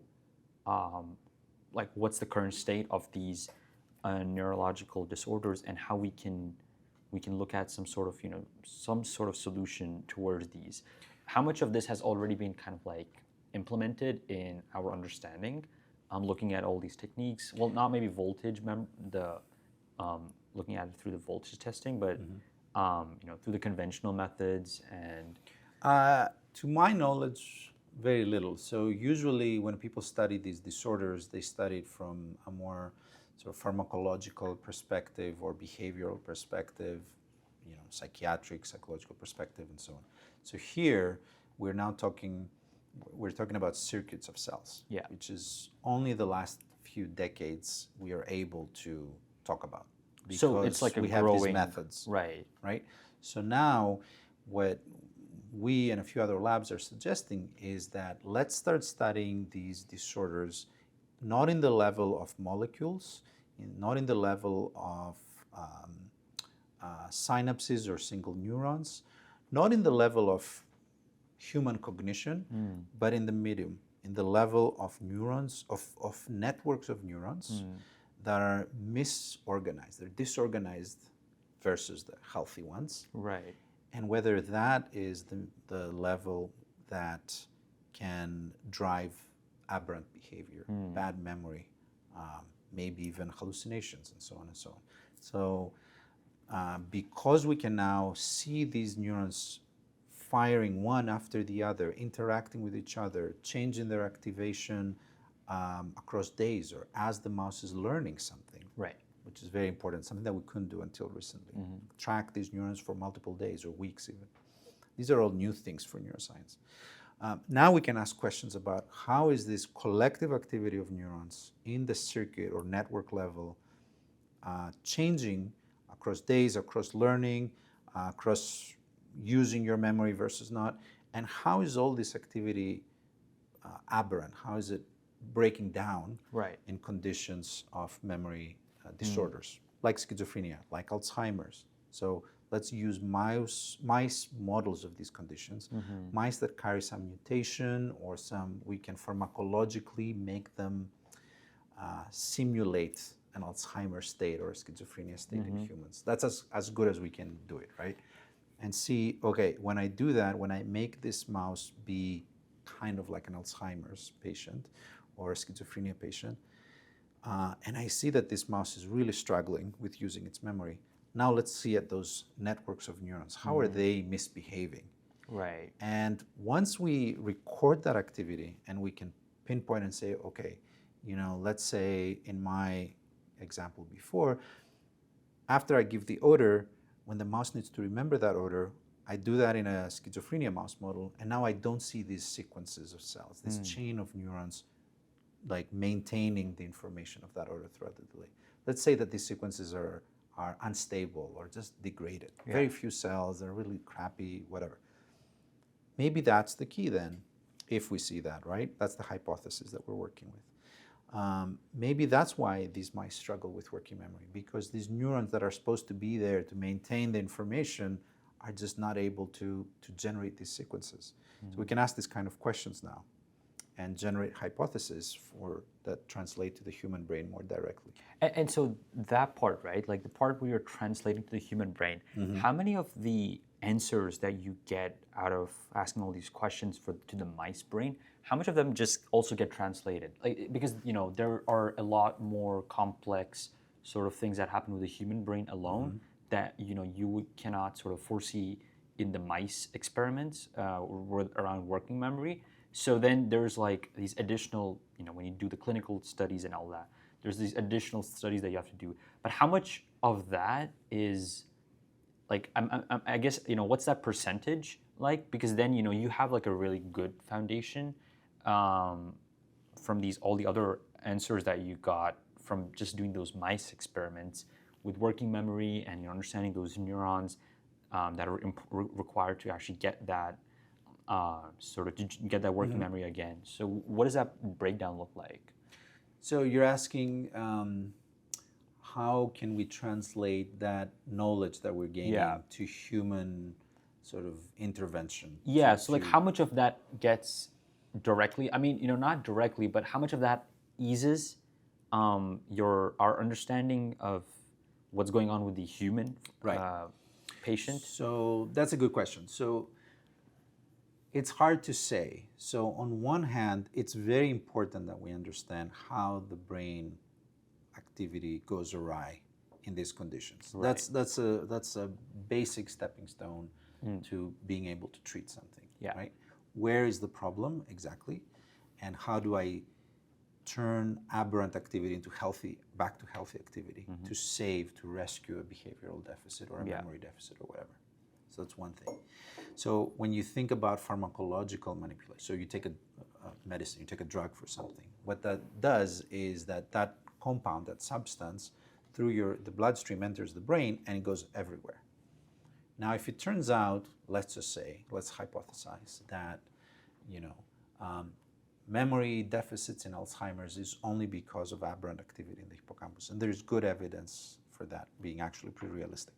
like what's the current state of these neurological disorders, and how we can look at some sort of solution towards these. How much of this has already been kind of like implemented in our understanding? Looking at all these techniques, well, not maybe voltage, looking at it through the voltage testing, but through the conventional methods and. To my knowledge, very little. So usually when people study these disorders, they study it from a more sort of pharmacological perspective or behavioral perspective, psychiatric, psychological perspective, and so on. So here we're talking about circuits of cells, which is only the last few decades we are able to talk about because so it's like we have these methods, right? So now what we and a few other labs are suggesting is that let's start studying these disorders not in the level of molecules, not in the level of synapses or single neurons, not in the level of human cognition, but in the medium, in the level of neurons, of networks of neurons that are misorganized. They're disorganized versus the healthy ones, Right. and whether that is the level that can drive aberrant behavior, bad memory, maybe even hallucinations, and so on and so on. So because we can now see these neurons firing one after the other, interacting with each other, changing their activation across days or as the mouse is learning something, Right. which is very important, something that we couldn't do until recently. Track these neurons for multiple days or weeks even. These are all new things for neuroscience. Now we can ask questions about how is this collective activity of neurons in the circuit or network level changing across days, across learning, across using your memory versus not, and how is all this activity aberrant? How is it breaking down in conditions of memory disorders, like schizophrenia, like Alzheimer's? So let's use mice models of these conditions, mice that carry some mutation or we can pharmacologically make them simulate an Alzheimer's state or a schizophrenia state in humans. That's as good as we can do it, right? And see, okay, when I do that, when I make this mouse be kind of like an Alzheimer's patient or a schizophrenia patient, and I see that this mouse is really struggling with using its memory, now let's see at those networks of neurons. How are they misbehaving? Right. And once we record that activity and we can pinpoint and say, okay, let's say in my example before, after I give the order, when the mouse needs to remember that order, I do that in a schizophrenia mouse model, and now I don't see these sequences of cells, this chain of neurons, like maintaining the information of that order throughout the delay. Let's say that these sequences are unstable or just degraded. Very few cells, they're really crappy, whatever. Maybe that's the key then, if we see that, right? That's the hypothesis that we're working with. Maybe that's why these mice struggle with working memory, because these neurons that are supposed to be there to maintain the information are just not able to generate these sequences. So we can ask these kind of questions now and generate hypotheses that translate to the human brain more directly. And so that part, right, like the part where you're translating to the human brain, how many of the answers that you get out of asking all these questions to the mice brain, how much of them just also get translated? Like, because there are a lot more complex sort of things that happen with the human brain alone that you cannot sort of foresee in the mice experiments around working memory. So then there's like these additional, when you do the clinical studies and all that, there's these additional studies that you have to do. But how much of that is like, I guess, what's that percentage like? Because then, you have like a really good foundation from all the other answers that you got from just doing those mice experiments with working memory and understanding those neurons that are required to actually get that get that working memory again. So what does that breakdown look like? So you're asking how can we translate that knowledge that we're gaining to human sort of intervention? Yeah, so like how much of that gets directly, I mean, not directly, but how much of that eases our understanding of what's going on with the human patient? So that's a good question. So it's hard to say. So on one hand, it's very important that we understand how the brain activity goes awry in these conditions. Right. That's a basic stepping stone to being able to treat something. Right? Where is the problem exactly, and how do I turn aberrant activity into back to healthy activity to rescue a behavioral deficit or a memory deficit or whatever. So that's one thing. So when you think about pharmacological manipulation, so you take a medicine, you take a drug for something, what that does is that compound, that substance, through the bloodstream enters the brain and it goes everywhere. Now, if it turns out, let's hypothesize that, memory deficits in Alzheimer's is only because of aberrant activity in the hippocampus, and there's good evidence for that being actually pretty realistic.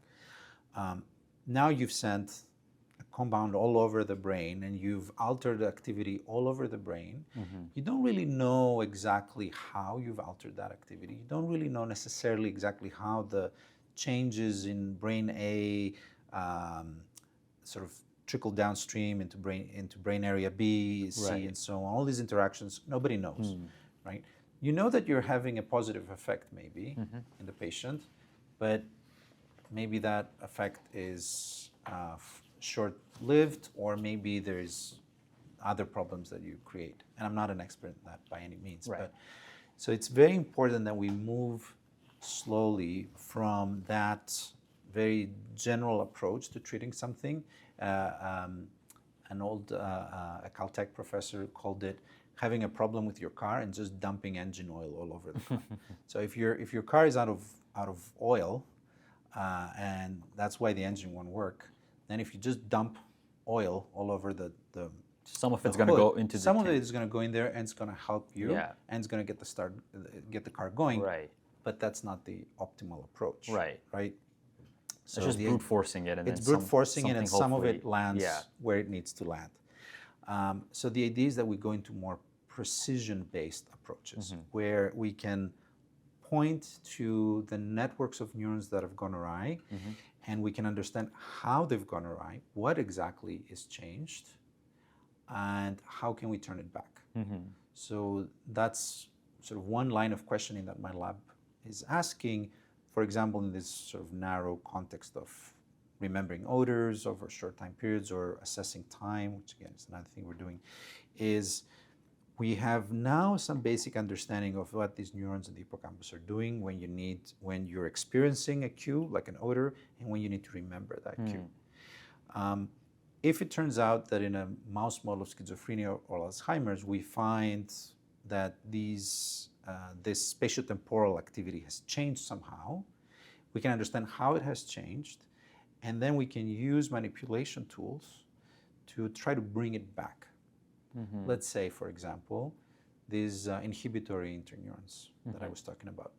Now you've sent a compound all over the brain and you've altered activity all over the brain. You don't really know exactly how you've altered that activity. You don't really know necessarily exactly how the changes in brain A sort of trickle downstream into brain area B, C, Right. and so on. All these interactions, nobody knows, right? You know that you're having a positive effect maybe in the patient, but maybe that effect is short-lived, or maybe there's other problems that you create. And I'm not an expert in that by any means. Right. But, so it's very important that we move slowly from that very general approach to treating something. An old a Caltech professor called it having a problem with your car and just dumping engine oil all over the car. So if your car is out of oil, and that's why the engine won't work, then if you just dump oil all over the some of it's going to go into some the of tank. it is going to go in there and it's going to help you, Yeah. and it's going to get the car going. Right. But that's not the optimal approach. Right. Right. So it's just brute forcing it, and it's then brute forcing it, and some of hopefully- it lands yeah. where it needs to land. So the idea is that we go into more precision-based approaches, where we can point to the networks of neurons that have gone awry, and we can understand how they've gone awry, what exactly is changed, and how can we turn it back. So that's sort of one line of questioning that my lab is asking. For example, in this sort of narrow context of remembering odors over short time periods or assessing time, which again is another thing we're doing, is we have now some basic understanding of what these neurons in the hippocampus are doing when you're experiencing a cue, like an odor, and when you need to remember that cue. If it turns out that in a mouse model of schizophrenia or Alzheimer's, we find that this spatiotemporal activity has changed somehow, we can understand how it has changed, and then we can use manipulation tools to try to bring it back. Let's say, for example, these inhibitory interneurons that I was talking about.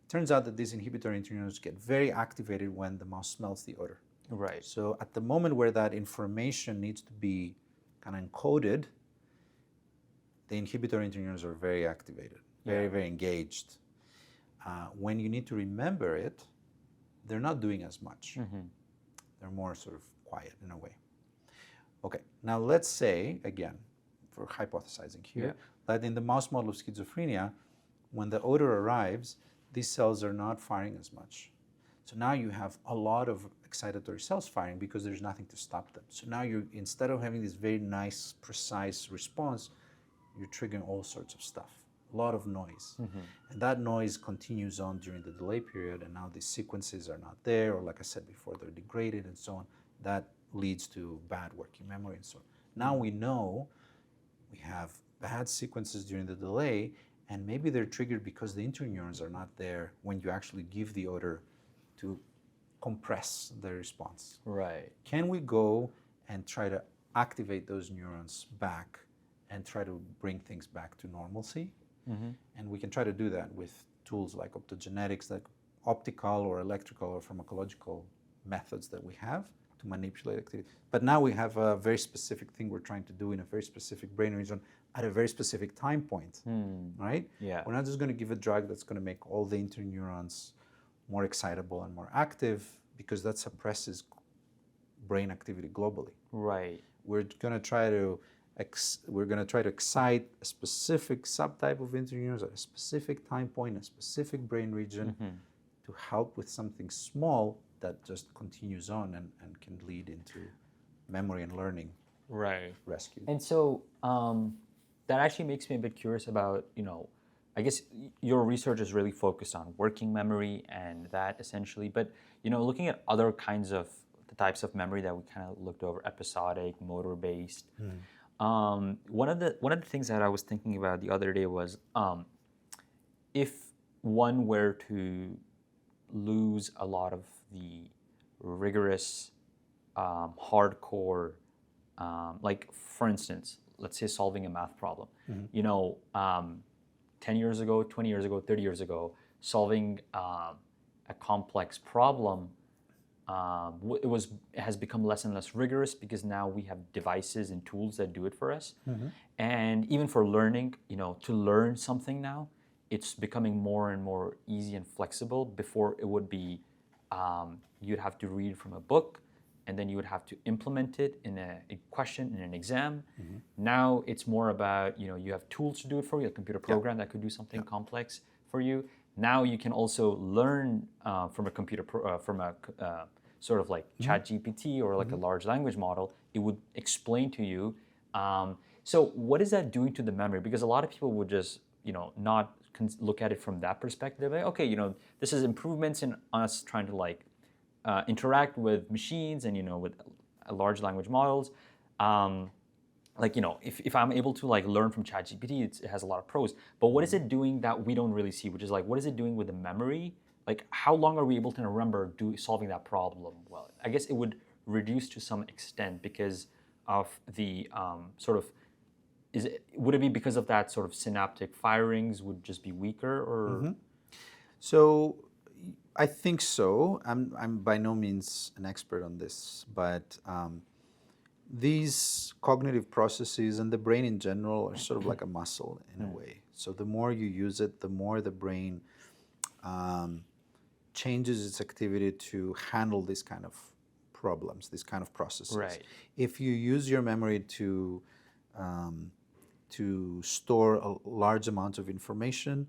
It turns out that these inhibitory interneurons get very activated when the mouse smells the odor. Right. So at the moment where that information needs to be kind of encoded, the inhibitory interneurons are very activated, very engaged. When you need to remember it, they're not doing as much. They're more sort of quiet in a way. Okay, now let's say, again, for hypothesizing here, that in the mouse model of schizophrenia, when the odor arrives, these cells are not firing as much. So now you have a lot of excitatory cells firing because there's nothing to stop them. So now instead of having this very nice, precise response, you're triggering all sorts of stuff, a lot of noise. And that noise continues on during the delay period, and now these sequences are not there, or like I said before, they're degraded and so on. That leads to bad working memory and so on. Now we know we have bad sequences during the delay, and maybe they're triggered because the interneurons are not there when you actually give the odor to compress the response. Right. Can we go and try to activate those neurons back and try to bring things back to normalcy? And we can try to do that with tools like optogenetics, like optical or electrical or pharmacological methods that we have to manipulate activity. But now we have a very specific thing we're trying to do in a very specific brain region at a very specific time point, right? Yeah. We're not just going to give a drug that's going to make all the interneurons more excitable and more active, because that suppresses brain activity globally. Right. We're going to try to excite a specific subtype of interneurons at a specific time point, a specific brain region, to help with something small that just continues on and can lead into memory and learning rescue. And so that actually makes me a bit curious about, I guess your research is really focused on working memory and that essentially, but, looking at other kinds of the types of memory that we kind of looked over, episodic, motor-based. One of the things that I was thinking about the other day was if one were to lose a lot of the rigorous, hardcore, like for instance, let's say solving a math problem. 10 years ago, 20 years ago, 30 years ago, solving a complex problem, it has become less and less rigorous because now we have devices and tools that do it for us. And even for learning, to learn something now, it's becoming more and more easy and flexible. Before it would be you'd have to read from a book, and then you would have to implement it in a question in an exam. Now it's more about, you have tools to do it for you, a computer program that could do something complex for you. Now you can also learn from a computer, sort of like ChatGPT or like a large language model. It would explain to you. So what is that doing to the memory? Because a lot of people would just, not look at it from that perspective. Like, okay, this is improvements in us trying to like interact with machines and with large language models. If I'm able to like learn from ChatGPT, it has a lot of pros. But what is it doing that we don't really see? Which is like, what is it doing with the memory? Like, how long are we able to remember solving that problem? Well, I guess it would reduce to some extent because of the would it be because of that sort of synaptic firings would just be weaker or? So I think so. I'm by no means an expert on this, but these cognitive processes and the brain in general are sort of like a muscle in a way. So the more you use it, the more the brain changes its activity to handle these kind of problems, these kind of processes. Right. If you use your memory to store a large amount of information,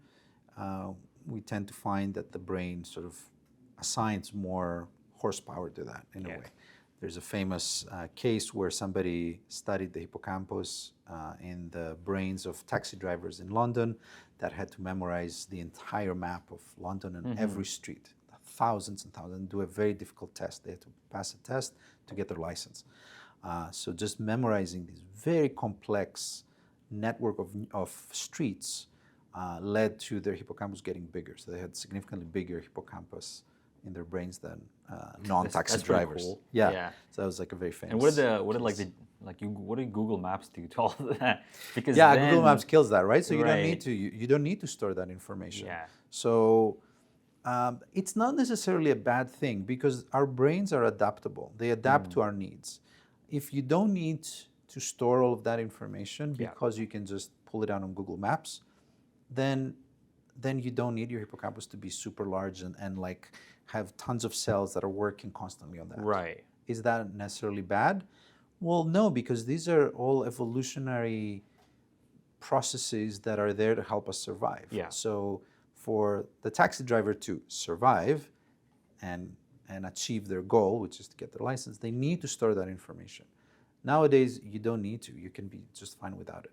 we tend to find that the brain sort of assigns more horsepower to that in a way. There's a famous case where somebody studied the hippocampus in the brains of taxi drivers in London that had to memorize the entire map of London and every street, thousands and thousands, do a very difficult test. They had to pass a test to get their license. So just memorizing this very complex network of streets led to their hippocampus getting bigger. So they had significantly bigger hippocampus in their brains than non-taxi drivers. Cool. Yeah. So that was like a very famous. And what did Google Maps do to all of that? Because Google Maps kills that, right? So you don't Right. need to you don't need to store that information. Yeah. So it's not necessarily a bad thing because our brains are adaptable. They adapt to our needs. If you don't need to store all of that information because you can just pull it out on Google Maps, then you don't need your hippocampus to be super large and like have tons of cells that are working constantly on that. Right. Is that necessarily bad? Well, no, because these are all evolutionary processes that are there to help us survive. Yeah. So for the taxi driver to survive and achieve their goal, which is to get their license, they need to store that information. Nowadays, you don't need to. You can be just fine without it.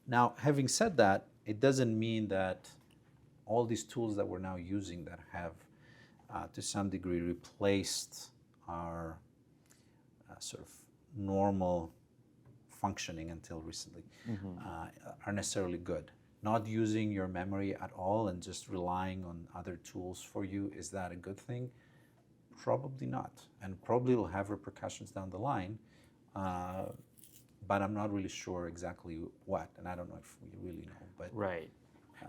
Now, having said that, it doesn't mean that all these tools that we're now using that have, to some degree, replaced our sort of normal functioning until recently, are necessarily good. Not using your memory at all and just relying on other tools for you, is that a good thing? Probably not. And probably will have repercussions down the line. But I'm not really sure exactly what, and I don't know if we really know. But right.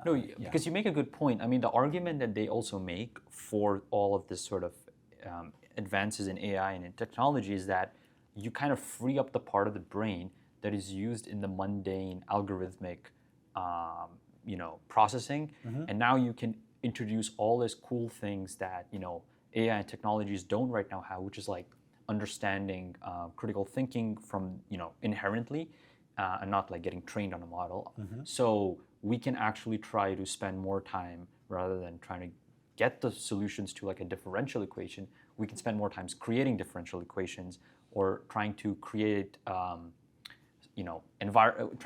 No, because you make a good point. I mean, the argument that they also make for all of this sort of advances in AI and in technology is that you kind of free up the part of the brain that is used in the mundane algorithmic, processing, and now you can introduce all these cool things that AI and technologies don't right now have, which is like understanding critical thinking from inherently and not like getting trained on a model. So we can actually try to spend more time rather than trying to get the solutions to like a differential equation. We can spend more time creating differential equations or trying to create trying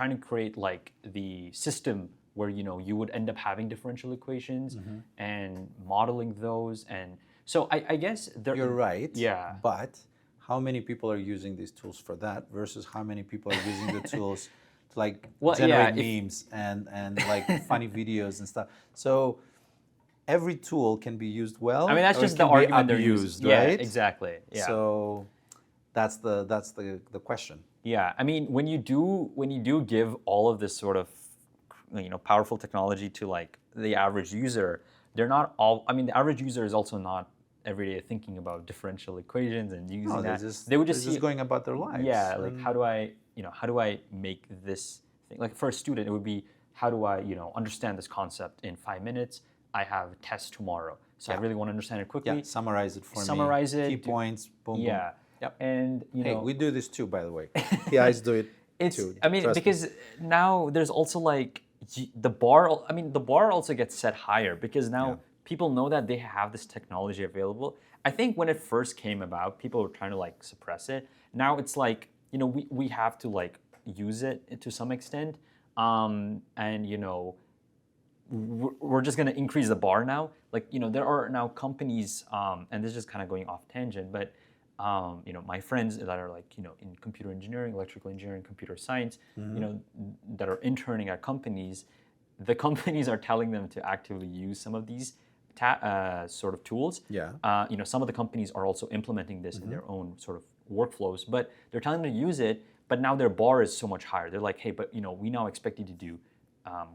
to create like the system where you would end up having differential equations and modeling those. And so I guess you're right. Yeah. But how many people are using these tools for that versus how many people are using the tools to like generate memes and like funny videos and stuff? So every tool can be used well. I mean, that's just the argument they're using, right? Yeah, exactly. Yeah. So that's the question. Yeah, I mean, when you do give all of this sort of powerful technology to like the average user, they're not all. I mean, the average user is also not every day thinking about differential equations and using that. They would just see, going about their lives. Yeah, like how do I make this thing? Like for a student, it would be how do I understand this concept in 5 minutes? I have a test tomorrow, so I Yeah. really want to understand it quickly. Yeah, summarize it for me. Summarize it. Key points, boom, Yeah. boom. Yep. And Hey, we do this too, by the way. PIs do it too. I mean, trust me. because now there's also like the bar. I mean, the bar also gets set higher because now Yeah. people know that they have this technology available. I think when it first came about, people were trying to like suppress it. Now it's like, you know, we have to like use it to some extent, and you know, we're just going to increase the bar now. Like, you know, there are now companies, and this is just kind of going off tangent, but you know, my friends that are like, you know, in computer engineering, electrical engineering, computer science, you know, that are interning at companies, the companies are telling them to actively use some of these sort of tools. Yeah. You know, some of the companies are also implementing this in their own sort of workflows, but they're telling them to use it, but now their bar is so much higher. They're like, hey, but you know, we now expect you to do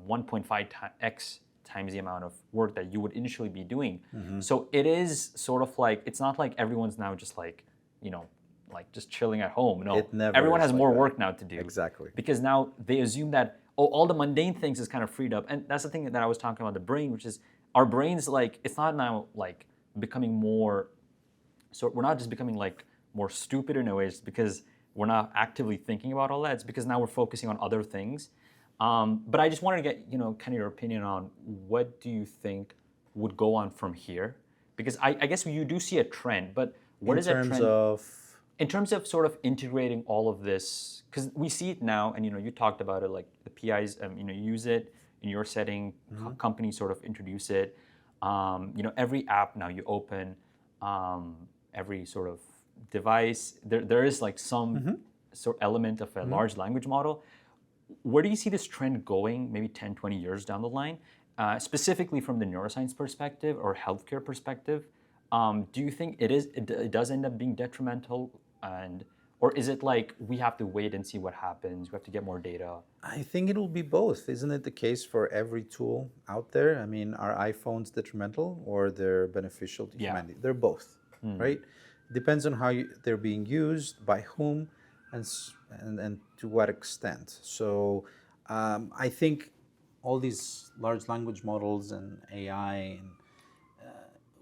1.5x times the amount of work that you would initially be doing. So it is sort of like, it's not like everyone's now just like, you know, like just chilling at home. No, It never everyone is has like more that. work now to do. Exactly. Because now they assume that, oh, all the mundane things is kind of freed up. And that's the thing that I was talking about, the brain, which is our brains, like, it's not now like becoming more, so we're not just becoming like more stupid in a way, it's because we're not actively thinking about all that. It's because now we're focusing on other things. But I just wanted to get, you know, kind of your opinion on what do you think would go on from here? Because I guess you do see a trend, but what is that trend? In terms of? In terms of sort of integrating all of this, because we see it now, and you know, you talked about it, like the PIs, you know, use it in your setting, companies sort of introduce it. You know, every app now you open, every sort of device, there is like some sort of element of a large language model. Where do you see this trend going, maybe 10, 20 years down the line, specifically from the neuroscience perspective or healthcare perspective? Do you think it does end up being detrimental, or is it like we have to wait and see what happens? We have to get more data. I think it'll be both. Isn't it the case for every tool out there? I mean, are iPhones detrimental or they're beneficial to humanity? They're both, right? Depends on how they're being used, by whom, and to what extent. So I think all these large language models and AI, and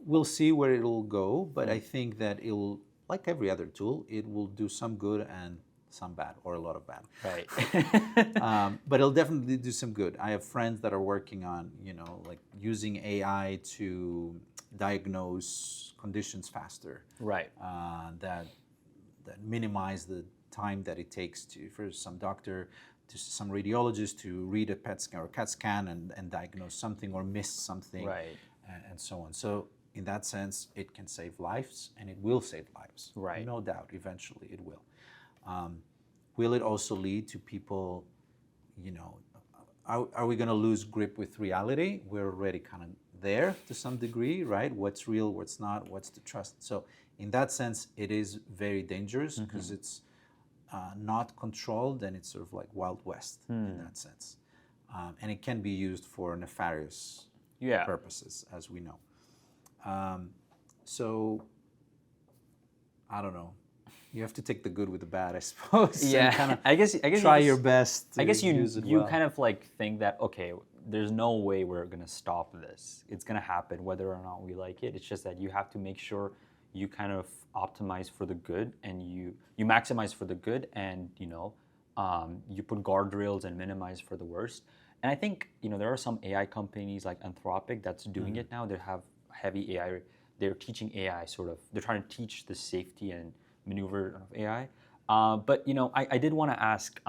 we'll see where it'll go, but I think that it'll, like every other tool, it will do some good and some bad, or a lot of bad. Right. But it'll definitely do some good. I have friends that are working on, you know, like using AI to diagnose conditions faster. Right. That minimize the time that it takes for some doctor, to some radiologist to read a PET scan or CAT scan and diagnose something or miss something, Right. and so on. So in that sense, it can save lives, and it will save lives. Right. No doubt, eventually it will. Will it also lead to people, you know, are we going to lose grip with reality? We're already kind of there to some degree, right? What's real, what's not, what's to trust. So in that sense, it is very dangerous because it's not controlled, and it's sort of like Wild West in that sense. And it can be used for nefarious purposes, as we know. So, I don't know. You have to take the good with the bad, I suppose. Yeah, and kind of I guess try your best. I guess you use it you well. kind of like think that, okay, there's no way we're gonna stop this. It's gonna happen whether or not we like it. It's just that you have to make sure you kind of optimize for the good, and you maximize for the good, and you know, you put guardrails and minimize for the worst. And I think, you know, there are some AI companies like Anthropic that's doing it now. They have heavy AI. They're teaching AI sort of. They're trying to teach the safety and maneuver of AI. But you know, I did want to ask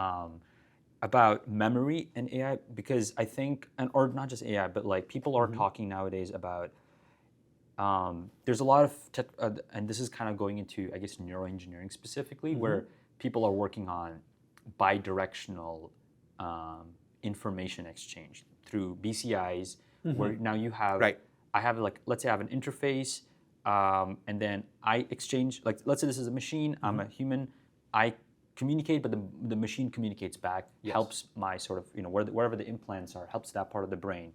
about memory and AI, because I think, or not just AI, but like people are talking nowadays about. There's a lot of and this is kind of going into, I guess, neuroengineering specifically, where people are working on bidirectional information exchange through BCIs, where now you have, I have like, let's say I have an interface, and then I exchange, like, let's say this is a machine, I'm a human, I communicate, but the machine communicates back, helps my sort of, you know, wherever the implants are, helps that part of the brain.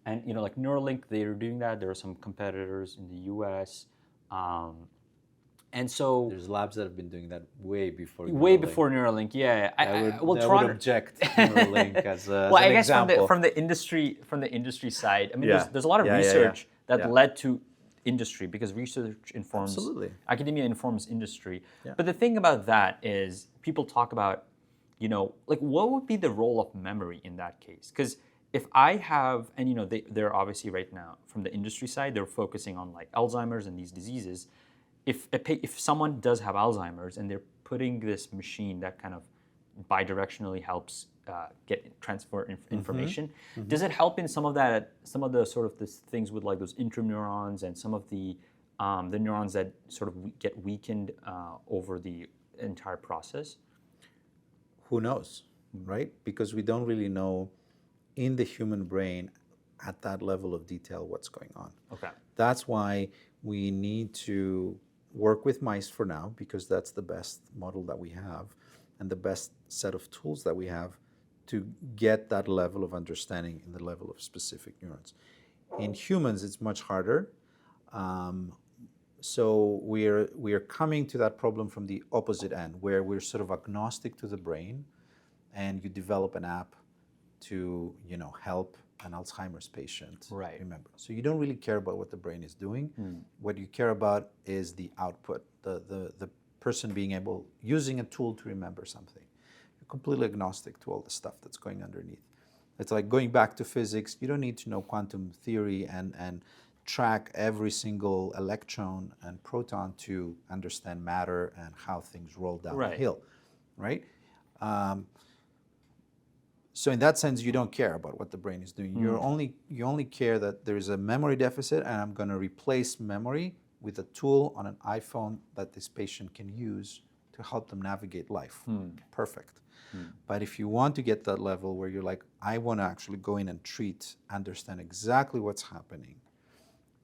And, you know, like Neuralink, they're doing that. There are some competitors in the US. And so There's labs that have been doing that way before way Neuralink. before Neuralink, yeah. I would object Neuralink as well, an I guess example. from the industry side, I mean, Yeah. there's a lot of Yeah, yeah, research that Yeah. led to industry, because research informs Absolutely. academia informs industry. Yeah. But the thing about that is people talk about, like what would be the role of memory in that case? Because if I have, and they're obviously right now from the industry side, they're focusing on like Alzheimer's and these diseases. If someone does have Alzheimer's and they're putting this machine that kind of bidirectionally helps transfer information, does it help in some of the sort of this things with like those interneurons and some of the neurons that sort of get weakened over the entire process? Who knows, right? Because we don't really know in the human brain at that level of detail what's going on. Okay. That's why we need to work with mice for now, because that's the best model that we have and the best set of tools that we have to get that level of understanding in the level of specific neurons. In humans, it's much harder. So we're coming to that problem from the opposite end, where we're sort of agnostic to the brain, and you develop an app to help an Alzheimer's patient remember. So you don't really care about what the brain is doing. What you care about is the output, the person using a tool to remember something. You're completely agnostic to all the stuff that's going underneath. It's like going back to physics. You don't need to know quantum theory and track every single electron and proton to understand matter and how things roll down the hill, right? So in that sense, you don't care about what the brain is doing. You only care that there is a memory deficit, and I'm going to replace memory with a tool on an iPhone that this patient can use to help them navigate life. Perfect. But if you want to get that level where you're like, I want to actually go in and treat, understand exactly what's happening,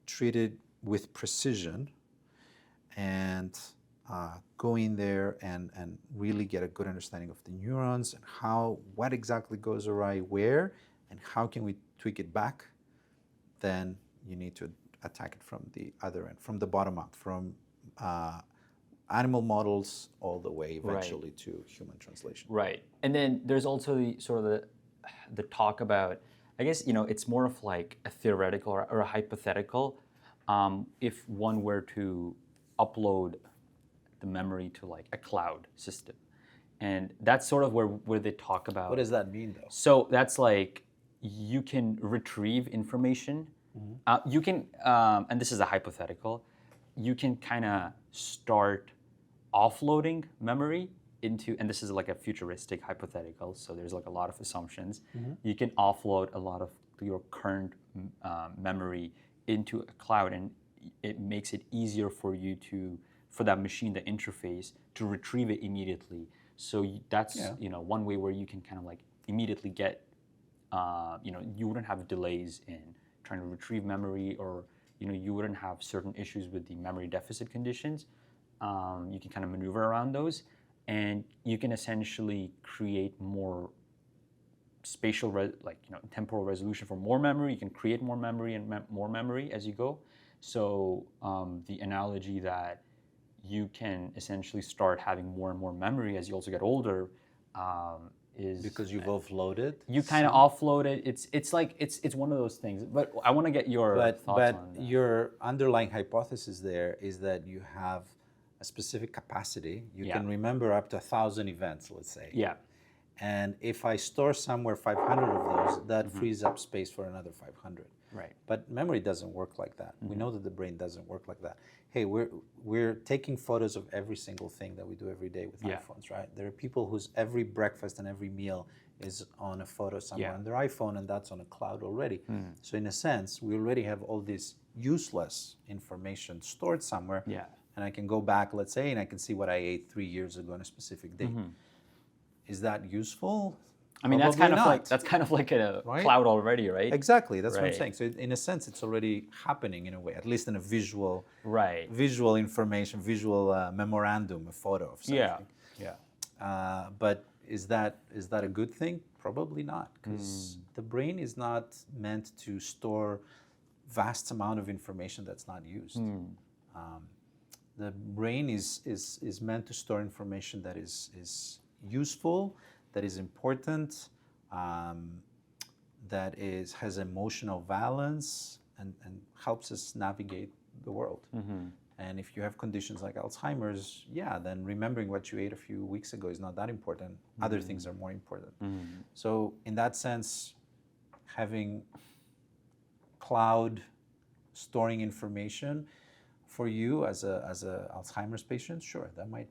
treat it with precision, and go in there and really get a good understanding of the neurons and what exactly goes awry where, and how can we tweak it back, then you need to attack it from the other end, from the bottom up, from animal models all the way eventually to human translation. Right. And then there's also the talk about, I guess, it's more of like a theoretical or a hypothetical, if one were to upload the memory to like a cloud system. And that's sort of where they talk about. What does that mean though? So that's like, you can retrieve information. You can, and this is a hypothetical, you can kind of start offloading memory into, and this is like a futuristic hypothetical, so there's like a lot of assumptions. You can offload a lot of your current memory into a cloud, and it makes it easier for you for that machine, the interface, to retrieve it immediately. So that's one way where you can kind of like immediately get, you wouldn't have delays in trying to retrieve memory, or you wouldn't have certain issues with the memory deficit conditions. You can kind of maneuver around those, and you can essentially create more spatial, temporal resolution for more memory. You can create more memory and more memory as you go. So the analogy that you can essentially start having more and more memory as you also get older is because you've offloaded. You kind of offload it. It's one of those things. But I want to get your thoughts on that. But your underlying hypothesis there is that you have a specific capacity. You can remember up to 1,000 events, let's say. Yeah. And if I store somewhere 500 of those, that frees up space for another 500. Right. But memory doesn't work like that. We know that the brain doesn't work like that. Hey, we're taking photos of every single thing that we do every day with iPhones, right? There are people whose every breakfast and every meal is on a photo somewhere on their iPhone, and that's on a cloud already. So in a sense, we already have all this useless information stored somewhere. Yeah. And I can go back, let's say, and I can see what I ate 3 years ago on a specific date. Is that useful? I mean, that's Probably kind of like a cloud already, right? Exactly. That's what I'm saying. So in a sense, it's already happening in a way, at least in a visual, visual information, visual memorandum, a photo of something. Yeah. But is that a good thing? Probably not, because the brain is not meant to store vast amount of information that's not used. The brain is meant to store information that is useful, that is important, that has emotional valence, and helps us navigate the world. And if you have conditions like Alzheimer's, yeah, then remembering what you ate a few weeks ago is not that important. Other things are more important. So in that sense, having cloud storing information for you as a Alzheimer's patient, sure, that might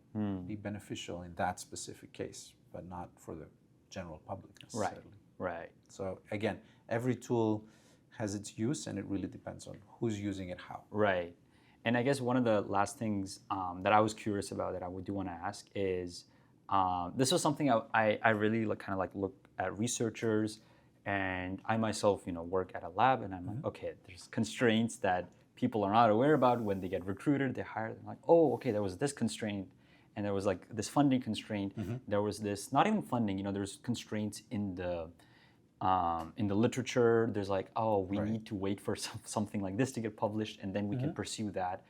be beneficial in that specific case, but not for the general public necessarily. Right. So again, every tool has its use, and it really depends on who's using it how. Right. And I guess one of the last things that I was curious about that I do want to ask is, this was something I really kind of like look at researchers, and I myself, work at a lab, and I'm like, okay, there's constraints that people are not aware about when they get recruited. They hire, they're like, oh, okay, there was this constraint, and there was like this funding constraint. There was this, not even funding, there's constraints in the literature. There's like, oh, we need to wait for something like this to get published, and then we can pursue that.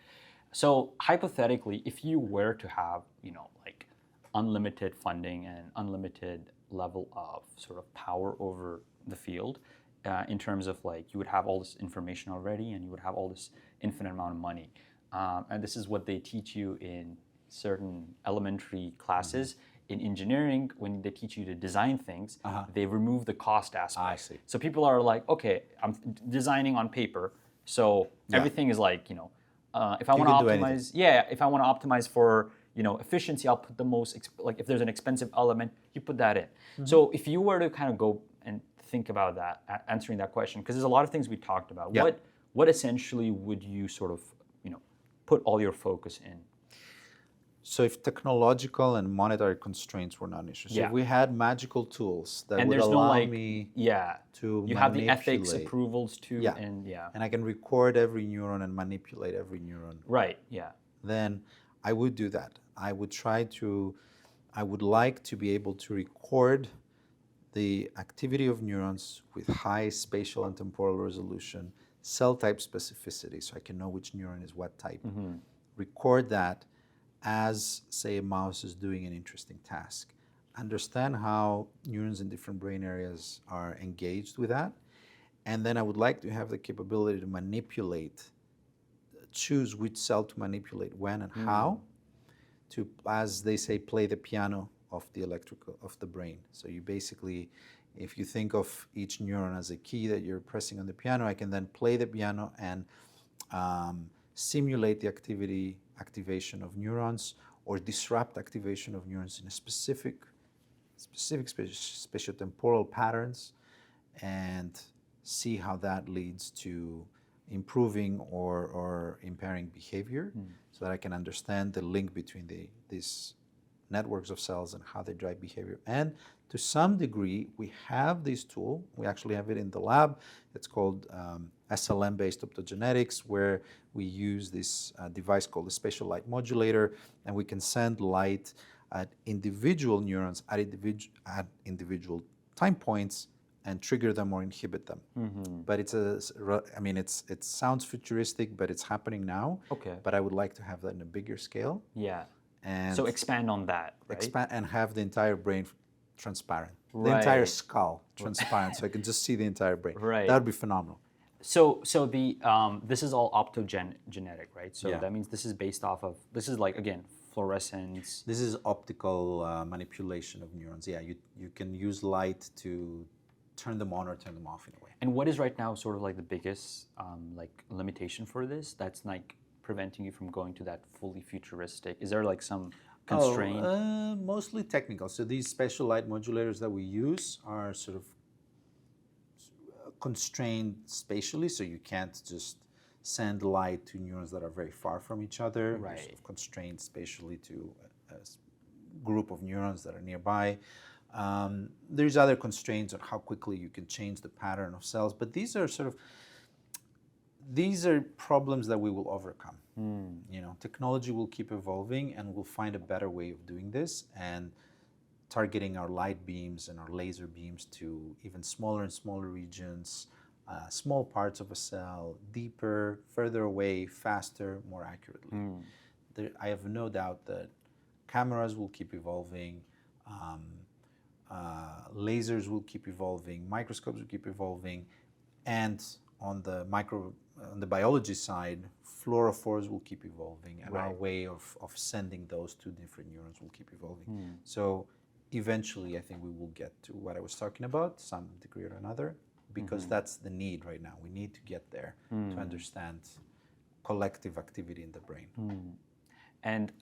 So hypothetically, if you were to have, like unlimited funding and unlimited level of sort of power over the field, in terms of like, you would have all this information already, and you would have all this infinite amount of money. And this is what they teach you in certain elementary classes. In engineering, when they teach you to design things, they remove the cost aspect. I see. So people are like, okay, I'm designing on paper, so everything is like, if I want to optimize, if I want to optimize for, efficiency, I'll put the most, like if there's an expensive element, you put that in. So if you were to kind of go and think about that, answering that question, because there's a lot of things we talked about, what essentially would you sort of, put all your focus in? So if technological and monetary constraints were not an issue, so if we had magical tools that would allow me to you have the ethics approvals too, and I can record every neuron and manipulate every neuron. Right, Then I would do that. I would like to be able to record the activity of neurons with high spatial and temporal resolution, cell type specificity, so I can know which neuron is what type. Record that as, say, a mouse is doing an interesting task. Understand how neurons in different brain areas are engaged with that. And then I would like to have the capability to manipulate, choose which cell to manipulate when and how, to, as they say, play the piano of the brain. So you basically, if you think of each neuron as a key that you're pressing on the piano, I can then play the piano and simulate the activation of neurons, or disrupt activation of neurons in a specific spatiotemporal patterns, and see how that leads to improving or impairing behavior, so that I can understand the link between these networks of cells and how they drive behavior. And to some degree, we have this tool. We actually have it in the lab. It's called SLM-based optogenetics, where we use this device called the spatial light modulator, and we can send light at individual neurons at individual time points and trigger them or inhibit them. But it sounds futuristic, but it's happening now. Okay. But I would like to have that in a bigger scale. And so expand on that, right? Expand and have the entire brain transparent. The entire skull transparent, so I can just see the entire brain. That would be phenomenal. So the this is all optogenetic, right? So that means this is based off of, this is like, again, fluorescence. This is optical manipulation of neurons. Yeah, you can use light to turn them on or turn them off in a way. And what is right now sort of like the biggest like limitation for this that's like preventing you from going to that fully futuristic? Is there like some constraint? Mostly technical. So these spatial light modulators that we use are sort of constrained spatially, so you can't just send light to neurons that are very far from each other. You're sort of constrained spatially to a group of neurons that are nearby. There's other constraints on how quickly you can change the pattern of cells, but these are problems that we will overcome. Technology will keep evolving, and we'll find a better way of doing this, and targeting our light beams and our laser beams to even smaller and smaller regions, small parts of a cell, deeper, further away, faster, more accurately. I have no doubt that cameras will keep evolving, lasers will keep evolving, microscopes will keep evolving, and on the biology side, fluorophores will keep evolving, and our way of sending those two different neurons will keep evolving. So eventually, I think we will get to what I was talking about, some degree or another, because that's the need right now. We need to get there to understand collective activity in the brain. And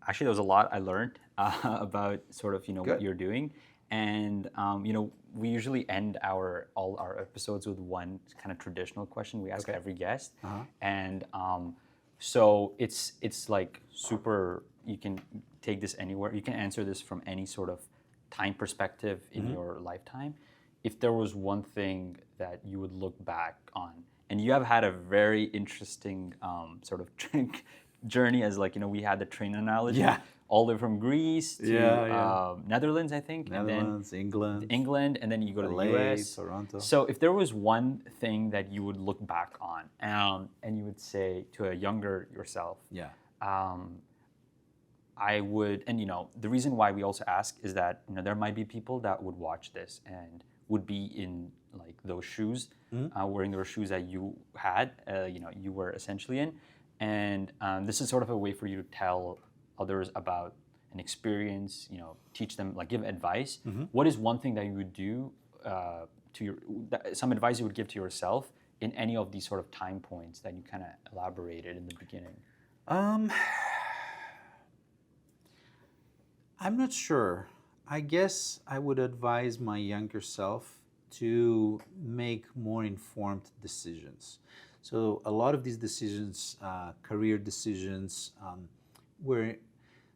actually, there was a lot I learned about sort of what you're doing. And we usually end all our episodes with one kind of traditional question we ask every guest. And so it's like super. You can take this anywhere. You can answer this from any sort of time perspective in your lifetime. If there was one thing that you would look back on, and you have had a very interesting sort of journey, as we had the train analogy, all the way from Greece to Netherlands, I think, Netherlands, and then England, and then you go to LA, the US. Toronto. So if there was one thing that you would look back on, and you would say to a younger yourself, I would, and the reason why we also ask is that there might be people that would watch this and would be in like those shoes, wearing those shoes that you had, you were essentially in, and this is sort of a way for you to tell others about an experience, teach them, like give advice. What is one thing that you would do some advice you would give to yourself in any of these sort of time points that you kind of elaborated in the beginning? I'm not sure. I guess I would advise my younger self to make more informed decisions. So a lot of these decisions, career decisions, were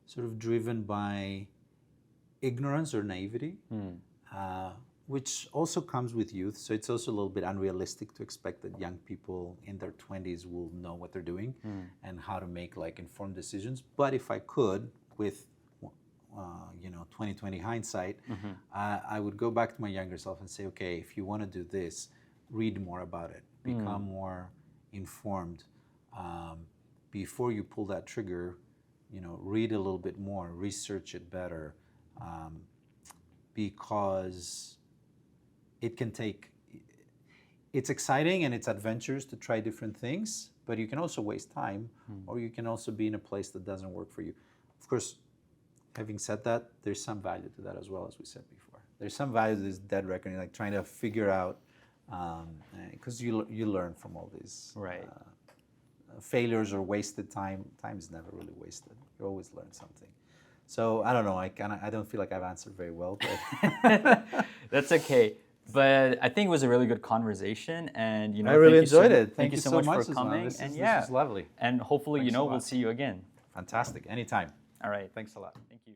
sort of driven by ignorance or naivety, which also comes with youth. So it's also a little bit unrealistic to expect that young people in their 20s will know what they're doing and how to make like informed decisions. But if I could, with 20/20 hindsight, I would go back to my younger self and say, okay, if you want to do this, read more about it, become more informed. Before you pull that trigger, read a little bit more, research it better, because it's exciting and it's adventurous to try different things, but you can also waste time, or you can also be in a place that doesn't work for you. Of course, having said that, there's some value to that as well, as we said before. There's some value to this dead reckoning, like trying to figure out, because you learn from all these failures or wasted time. Time is never really wasted. You always learn something. So I don't know. I don't feel like I've answered very well, but that's okay. But I think it was a really good conversation, and I really enjoyed it. Thank you so much for coming. This was lovely. And hopefully, Thanks we'll see you again. Fantastic. Anytime. All right. Thanks a lot. Thank you.